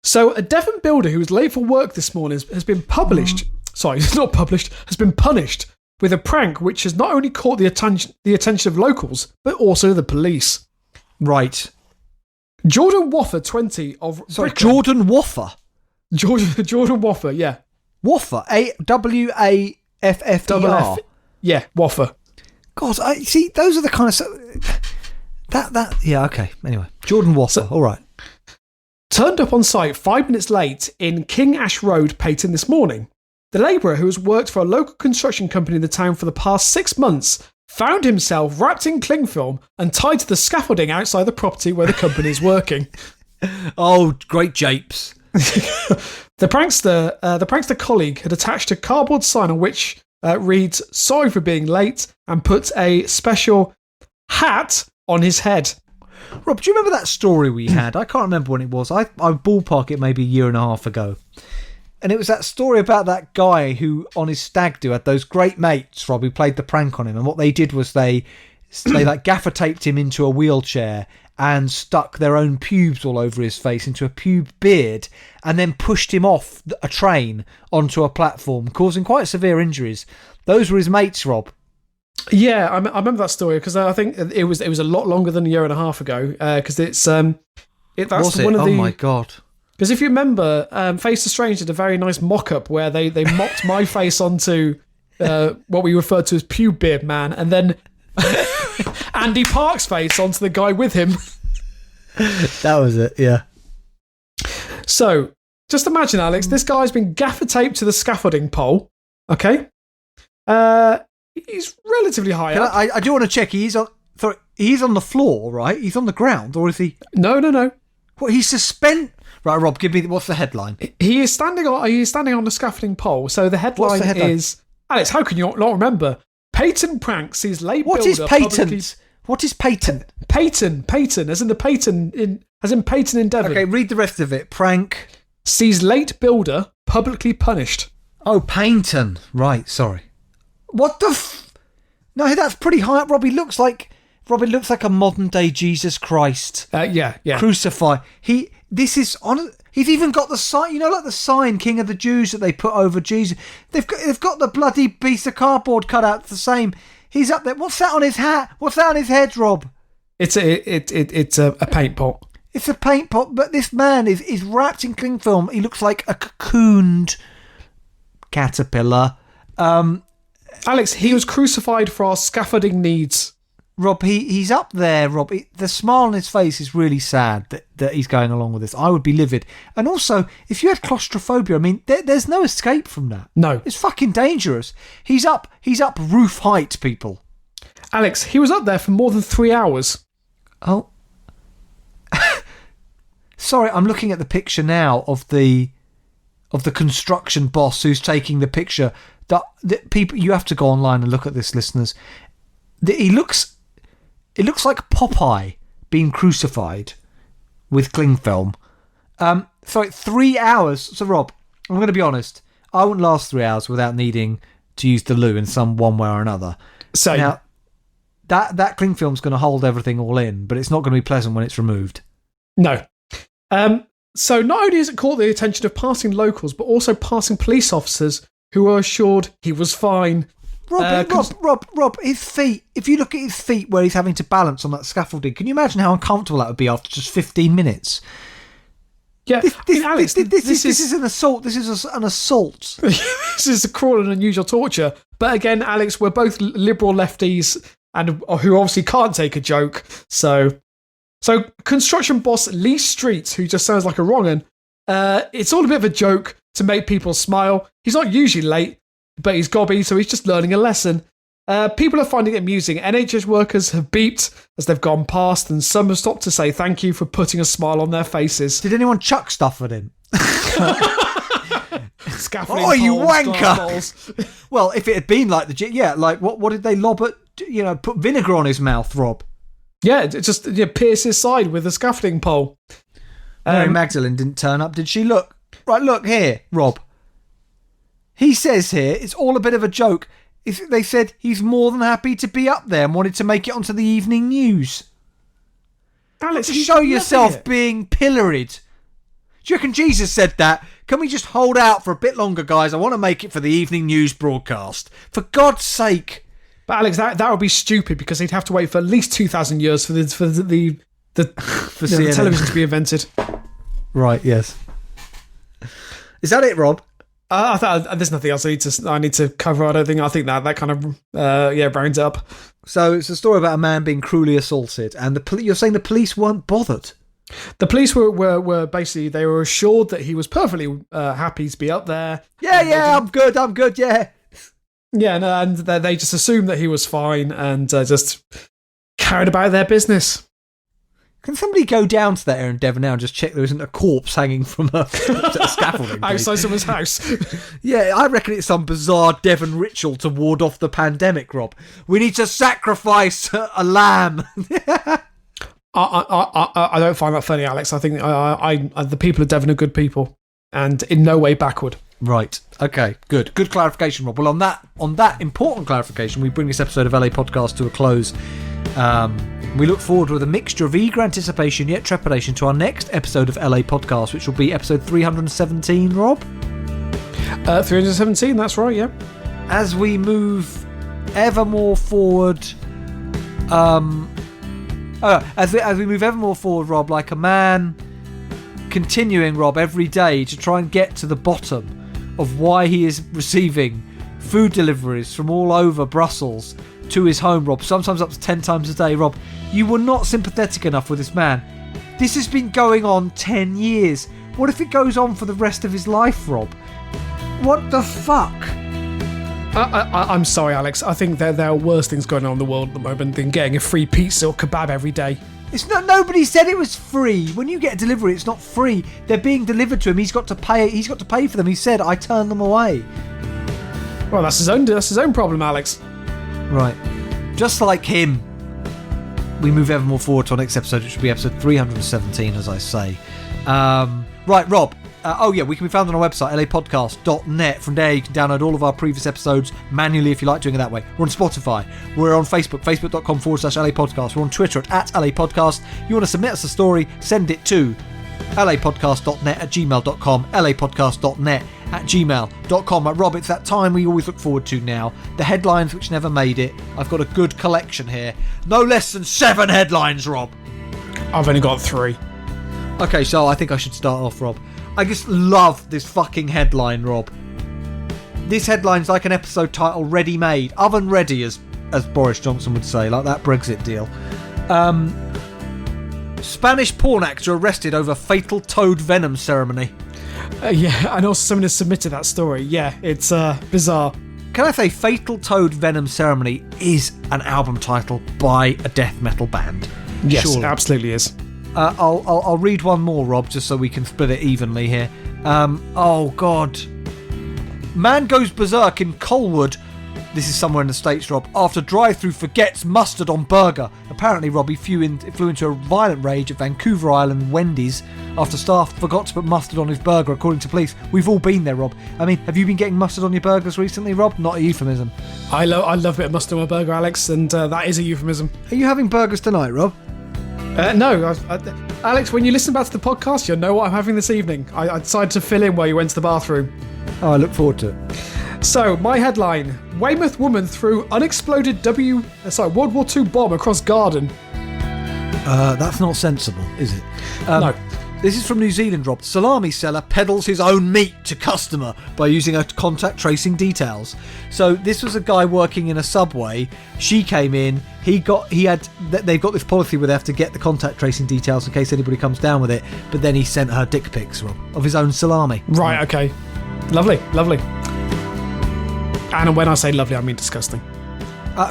So, a Devon builder who was late for work this morning has been published. Sorry, it's not published. Has been punished with a prank which has not only caught the attention of locals, but also the police. Right. Jordan Waffer, 20 of... Sorry, Jordan Waffer? Jordan Waffer, yeah. Waffer. Waffer. Yeah, Waffer. God, see, those are the kind of... yeah, okay. Anyway, Jordan Waffer, all right. Turned up on site 5 minutes late in King Ash Road, Peyton, this morning. The labourer, who has worked for a local construction company in the town for the past 6 months, found himself wrapped in cling film and tied to the scaffolding outside the property where the company is working. Oh, great japes. The prankster colleague had attached a cardboard sign on which reads, "Sorry for being late," and put a special hat on his head. Rob, do you remember that story we had? I can't remember when it was. I ballpark it maybe a year and a half ago. And it was that story about that guy who, on his stag do, had those great mates, Rob, who played the prank on him. And what they did was they like gaffer taped him into a wheelchair and stuck their own pubes all over his face into a pube beard, and then pushed him off a train onto a platform, causing quite severe injuries. Those were his mates, Rob. Yeah, I remember that story because I think it was a lot longer than a year and a half ago. Because that's one of the. Oh my God! Because if you remember, Face the Strange did a very nice mock-up where they mocked my face onto what we referred to as pube beard man, and then Andy Park's face onto the guy with him. That was it, yeah. So, just imagine, Alex, this guy's been gaffer taped to the scaffolding pole. Okay, he's relatively high up. I do want to check. He's on the floor, right? He's on the ground, or is he? No. What? He's suspended. Right, Rob, give me what's the headline? He is standing on the scaffolding pole. So the headline is, Alex, how can you not remember? Peyton prank sees late builder. What is patent? What is patent? Peyton, as in Peyton in Devon. Okay, read the rest of it. Prank sees late builder publicly punished. Oh, Peyton. Right, sorry. What the No, that's pretty high up. Robbie looks like a modern day Jesus Christ. Yeah. Crucify. He's even got the sign, like the sign, King of the Jews, that they put over Jesus. They've got the bloody piece of cardboard cut out the same. He's up there. What's that on his hat? What's that on his head, Rob? It's a paint pot. It's a paint pot, but this man is wrapped in cling film. He looks like a cocooned caterpillar. Alex, he was crucified for our scaffolding needs. Rob, he's up there, Rob. The smile on his face is really sad that he's going along with this. I would be livid. And also, if you had claustrophobia, I mean, there's no escape from that. No. It's fucking dangerous. He's up roof height, people. Alex, he was up there for more than 3 hours. Oh. Sorry, I'm looking at the picture now of the construction boss who's taking the picture. The people, you have to go online and look at this, listeners. It looks like Popeye being crucified with cling film. 3 hours. So, Rob, I'm going to be honest. I wouldn't last 3 hours without needing to use the loo in some one way or another. So now, that cling film's going to hold everything all in, but it's not going to be pleasant when it's removed. No. So not only has it caught the attention of passing locals, but also passing police officers who were assured he was fine. Rob, his feet. If you look at his feet where he's having to balance on that scaffolding, can you imagine how uncomfortable that would be after just 15 minutes? Yeah, Alex, this is an assault. This is an assault. This is a cruel and unusual torture. But again, Alex, we're both liberal lefties and who obviously can't take a joke. So So construction boss Lee Street, who just sounds like a wrong'un, it's all a bit of a joke to make people smile. He's not usually late, but he's gobby, so he's just learning a lesson. People are finding it amusing. NHS workers have beeped as they've gone past, and some have stopped to say thank you for putting a smile on their faces. Did anyone chuck stuff at him? Scaffolding Oh, you poles, wanker! glass balls. Well, if it had been like like what did they lob at? Put vinegar on his mouth, Rob. Yeah, it just pierce his side with a scaffolding pole. Mary Magdalene didn't turn up, did she? Look here, Rob. He says here it's all a bit of a joke. They said he's more than happy to be up there and wanted to make it onto the evening news. Alex, To show yourself being pilloried. Do you reckon Jesus said that? Can we just hold out for a bit longer, guys? I want to make it for the evening news broadcast. For God's sake. But Alex, that would be stupid because he'd have to wait for at least 2,000 years for the television to be invented. Right, yes. Is that it, Rob? I thought there's nothing else I need to cover. I think that kind of rounds up. So it's a story about a man being cruelly assaulted, and you're saying the police weren't bothered. The police were basically, they were assured that he was perfectly happy to be up there. Yeah, I'm good, yeah. Yeah, no, and they just assumed that he was fine and just carried about their business. Can somebody go down to that area in Devon now and just check there isn't a corpse hanging from a scaffolding? Outside someone's house. Yeah, I reckon it's some bizarre Devon ritual to ward off the pandemic, Rob. We need to sacrifice a lamb. I don't find that funny, Alex. I think the people of Devon are good people and in no way backward. Right. Okay. Good clarification, Rob. Well, on that important clarification, we bring this episode of LA Podcast to a close. We look forward with a mixture of eager anticipation yet trepidation to our next episode of LA Podcast, which will be episode 317, Rob? 317, that's right, yeah. As we move ever more forward... as we move ever more forward, Rob, like a man continuing, Rob, every day to try and get to the bottom of why he is receiving food deliveries from all over Brussels to his home, Rob, sometimes up to 10 times a day. Rob, you were not sympathetic enough with this man. This has been going on 10 years. What if it goes on for the rest of his life, Rob? What the fuck? I'm sorry, Alex. I think there are worse things going on in the world at the moment than getting a free pizza or kebab every day. It's not. Nobody said it was free. When you get a delivery, it's not free. They're being delivered to him. He's got to pay. He's got to pay for them. He said, "I turned them away." Well, that's his own problem, Alex. Right. Just like him. We move ever more forward to our next episode, which will be episode 317, as I say. Right, Rob. We can be found on our website, lapodcast.net. From there, you can download all of our previous episodes manually if you like doing it that way. We're on Spotify. We're on Facebook, facebook.com/LApodcast. We're on Twitter at LApodcast. You want to submit us a story, send it to lapodcast.net@gmail.com, lapodcast.net@gmail.com. Rob, it's that time we always look forward to now. The headlines which never made it. I've got a good collection here. No less than 7 headlines, Rob. I've only got 3. Okay, so I think I should start off, Rob. I just love this fucking headline, Rob. This headline's like an episode title ready-made. Oven ready, as Boris Johnson would say, like that Brexit deal. Spanish porn actor arrested over fatal toad venom ceremony. Yeah, and also someone has submitted that story. Yeah, it's bizarre. Can I say Fatal Toad Venom Ceremony is an album title by a death metal band? Yes, surely. Absolutely is. I'll read one more, Rob, just so we can split it evenly here. Oh, God. Man goes berserk in Colwood. This is somewhere in the States, Rob. After drive-thru forgets mustard on burger. Apparently, Rob, he flew into a violent rage at Vancouver Island Wendy's after staff forgot to put mustard on his burger, according to police. We've all been there, Rob. I mean, have you been getting mustard on your burgers recently, Rob? Not a euphemism. I love a bit of mustard on my burger, Alex, and that is a euphemism. Are you having burgers tonight, Rob? No. Alex, when you listen back to the podcast, you'll know what I'm having this evening. I decided to fill in while you went to the bathroom. Oh, I look forward to it. So, my headline: Weymouth woman threw unexploded World War II bomb across garden. That's not sensible, is it? No. This is from New Zealand, Rob. Salami seller peddles his own meat to customer by using her contact tracing details. So this was a guy working in a Subway. She came in. They've got this policy where they have to get the contact tracing details in case anybody comes down with it. But then he sent her dick pics, Rob, of his own salami. Right. Okay. Lovely. And when I say lovely, I mean disgusting.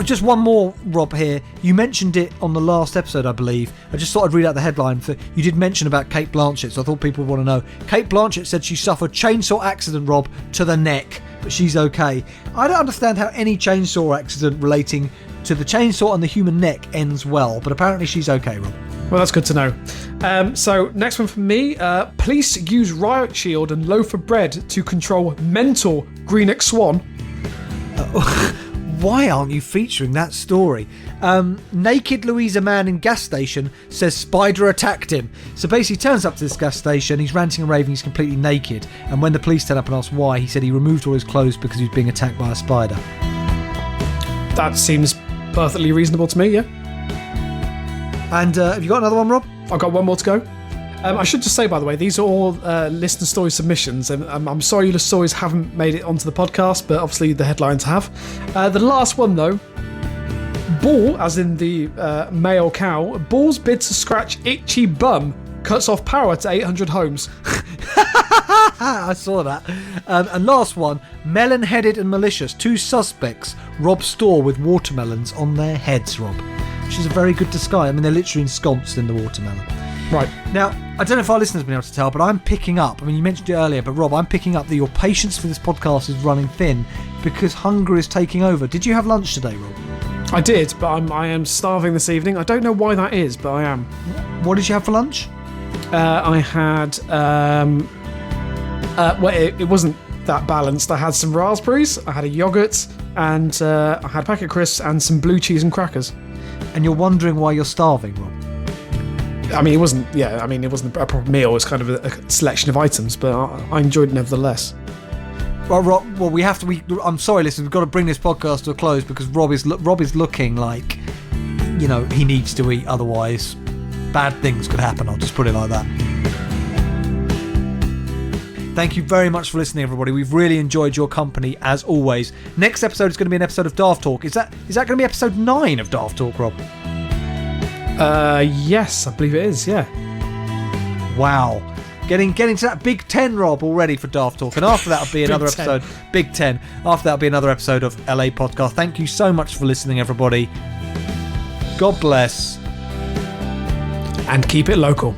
Just one more, Rob, here. You mentioned it on the last episode, I believe. I just thought I'd read out the headline. You did mention about Kate Blanchett, so I thought people would want to know. Kate Blanchett said she suffered chainsaw accident, Rob, to the neck, but she's okay. I don't understand how any chainsaw accident relating to the chainsaw and the human neck ends well, but apparently she's okay, Rob. Well, that's good to know. So, next one from me. Police use riot shield and loaf of bread to control mental Greenock Swan. Why aren't you featuring that story? Naked Louisa man in gas station says spider attacked him. So basically he turns up to this gas station, he's ranting and raving, he's completely naked. And when the police turn up and ask why, he said he removed all his clothes because he was being attacked by a spider. That seems perfectly reasonable to me, yeah. And have you got another one, Rob? I've got one more to go. I should just say, by the way, these are all listener story submissions, and I'm sorry your stories haven't made it onto the podcast, but obviously the headlines have. The last one, though, Bull, as in the male cow, Bull's bid to scratch itchy bum cuts off power to 800 homes. I saw that. And last one, melon-headed and malicious. 2 suspects rob store with watermelons on their heads, Rob. Which is a very good disguise. I mean, they're literally ensconced in the watermelon. Right. Now, I don't know if our listeners have been able to tell, but I'm picking up, I mean, you mentioned it earlier, but Rob, I'm picking up that your patience for this podcast is running thin because hunger is taking over. Did you have lunch today, Rob? I did, but I am starving this evening. I don't know why that is, but I am. What did you have for lunch? I had... well, it wasn't that balanced. I had some raspberries, I had a yoghurt, and I had a packet of crisps and some blue cheese and crackers. And you're wondering why you're starving, Rob? I mean, it wasn't a proper meal. It was kind of a selection of items, but I enjoyed it nevertheless. Well, Rob, I'm sorry, listen, we've got to bring this podcast to a close because Rob is looking like, you know, he needs to eat, otherwise bad things could happen. I'll just put it like that. Thank you very much for listening, everybody. We've really enjoyed your company, as always. Next episode is going to be an episode of Daft Talk. Is that going to be episode 9 of Daft Talk, Rob? Yes, I believe it is, yeah. Wow. Getting to that Big 10, Rob, already for Daft Talk. And after that will be another episode. Big 10. After that will be another episode of LA Podcast. Thank you so much for listening, everybody. God bless. And keep it local.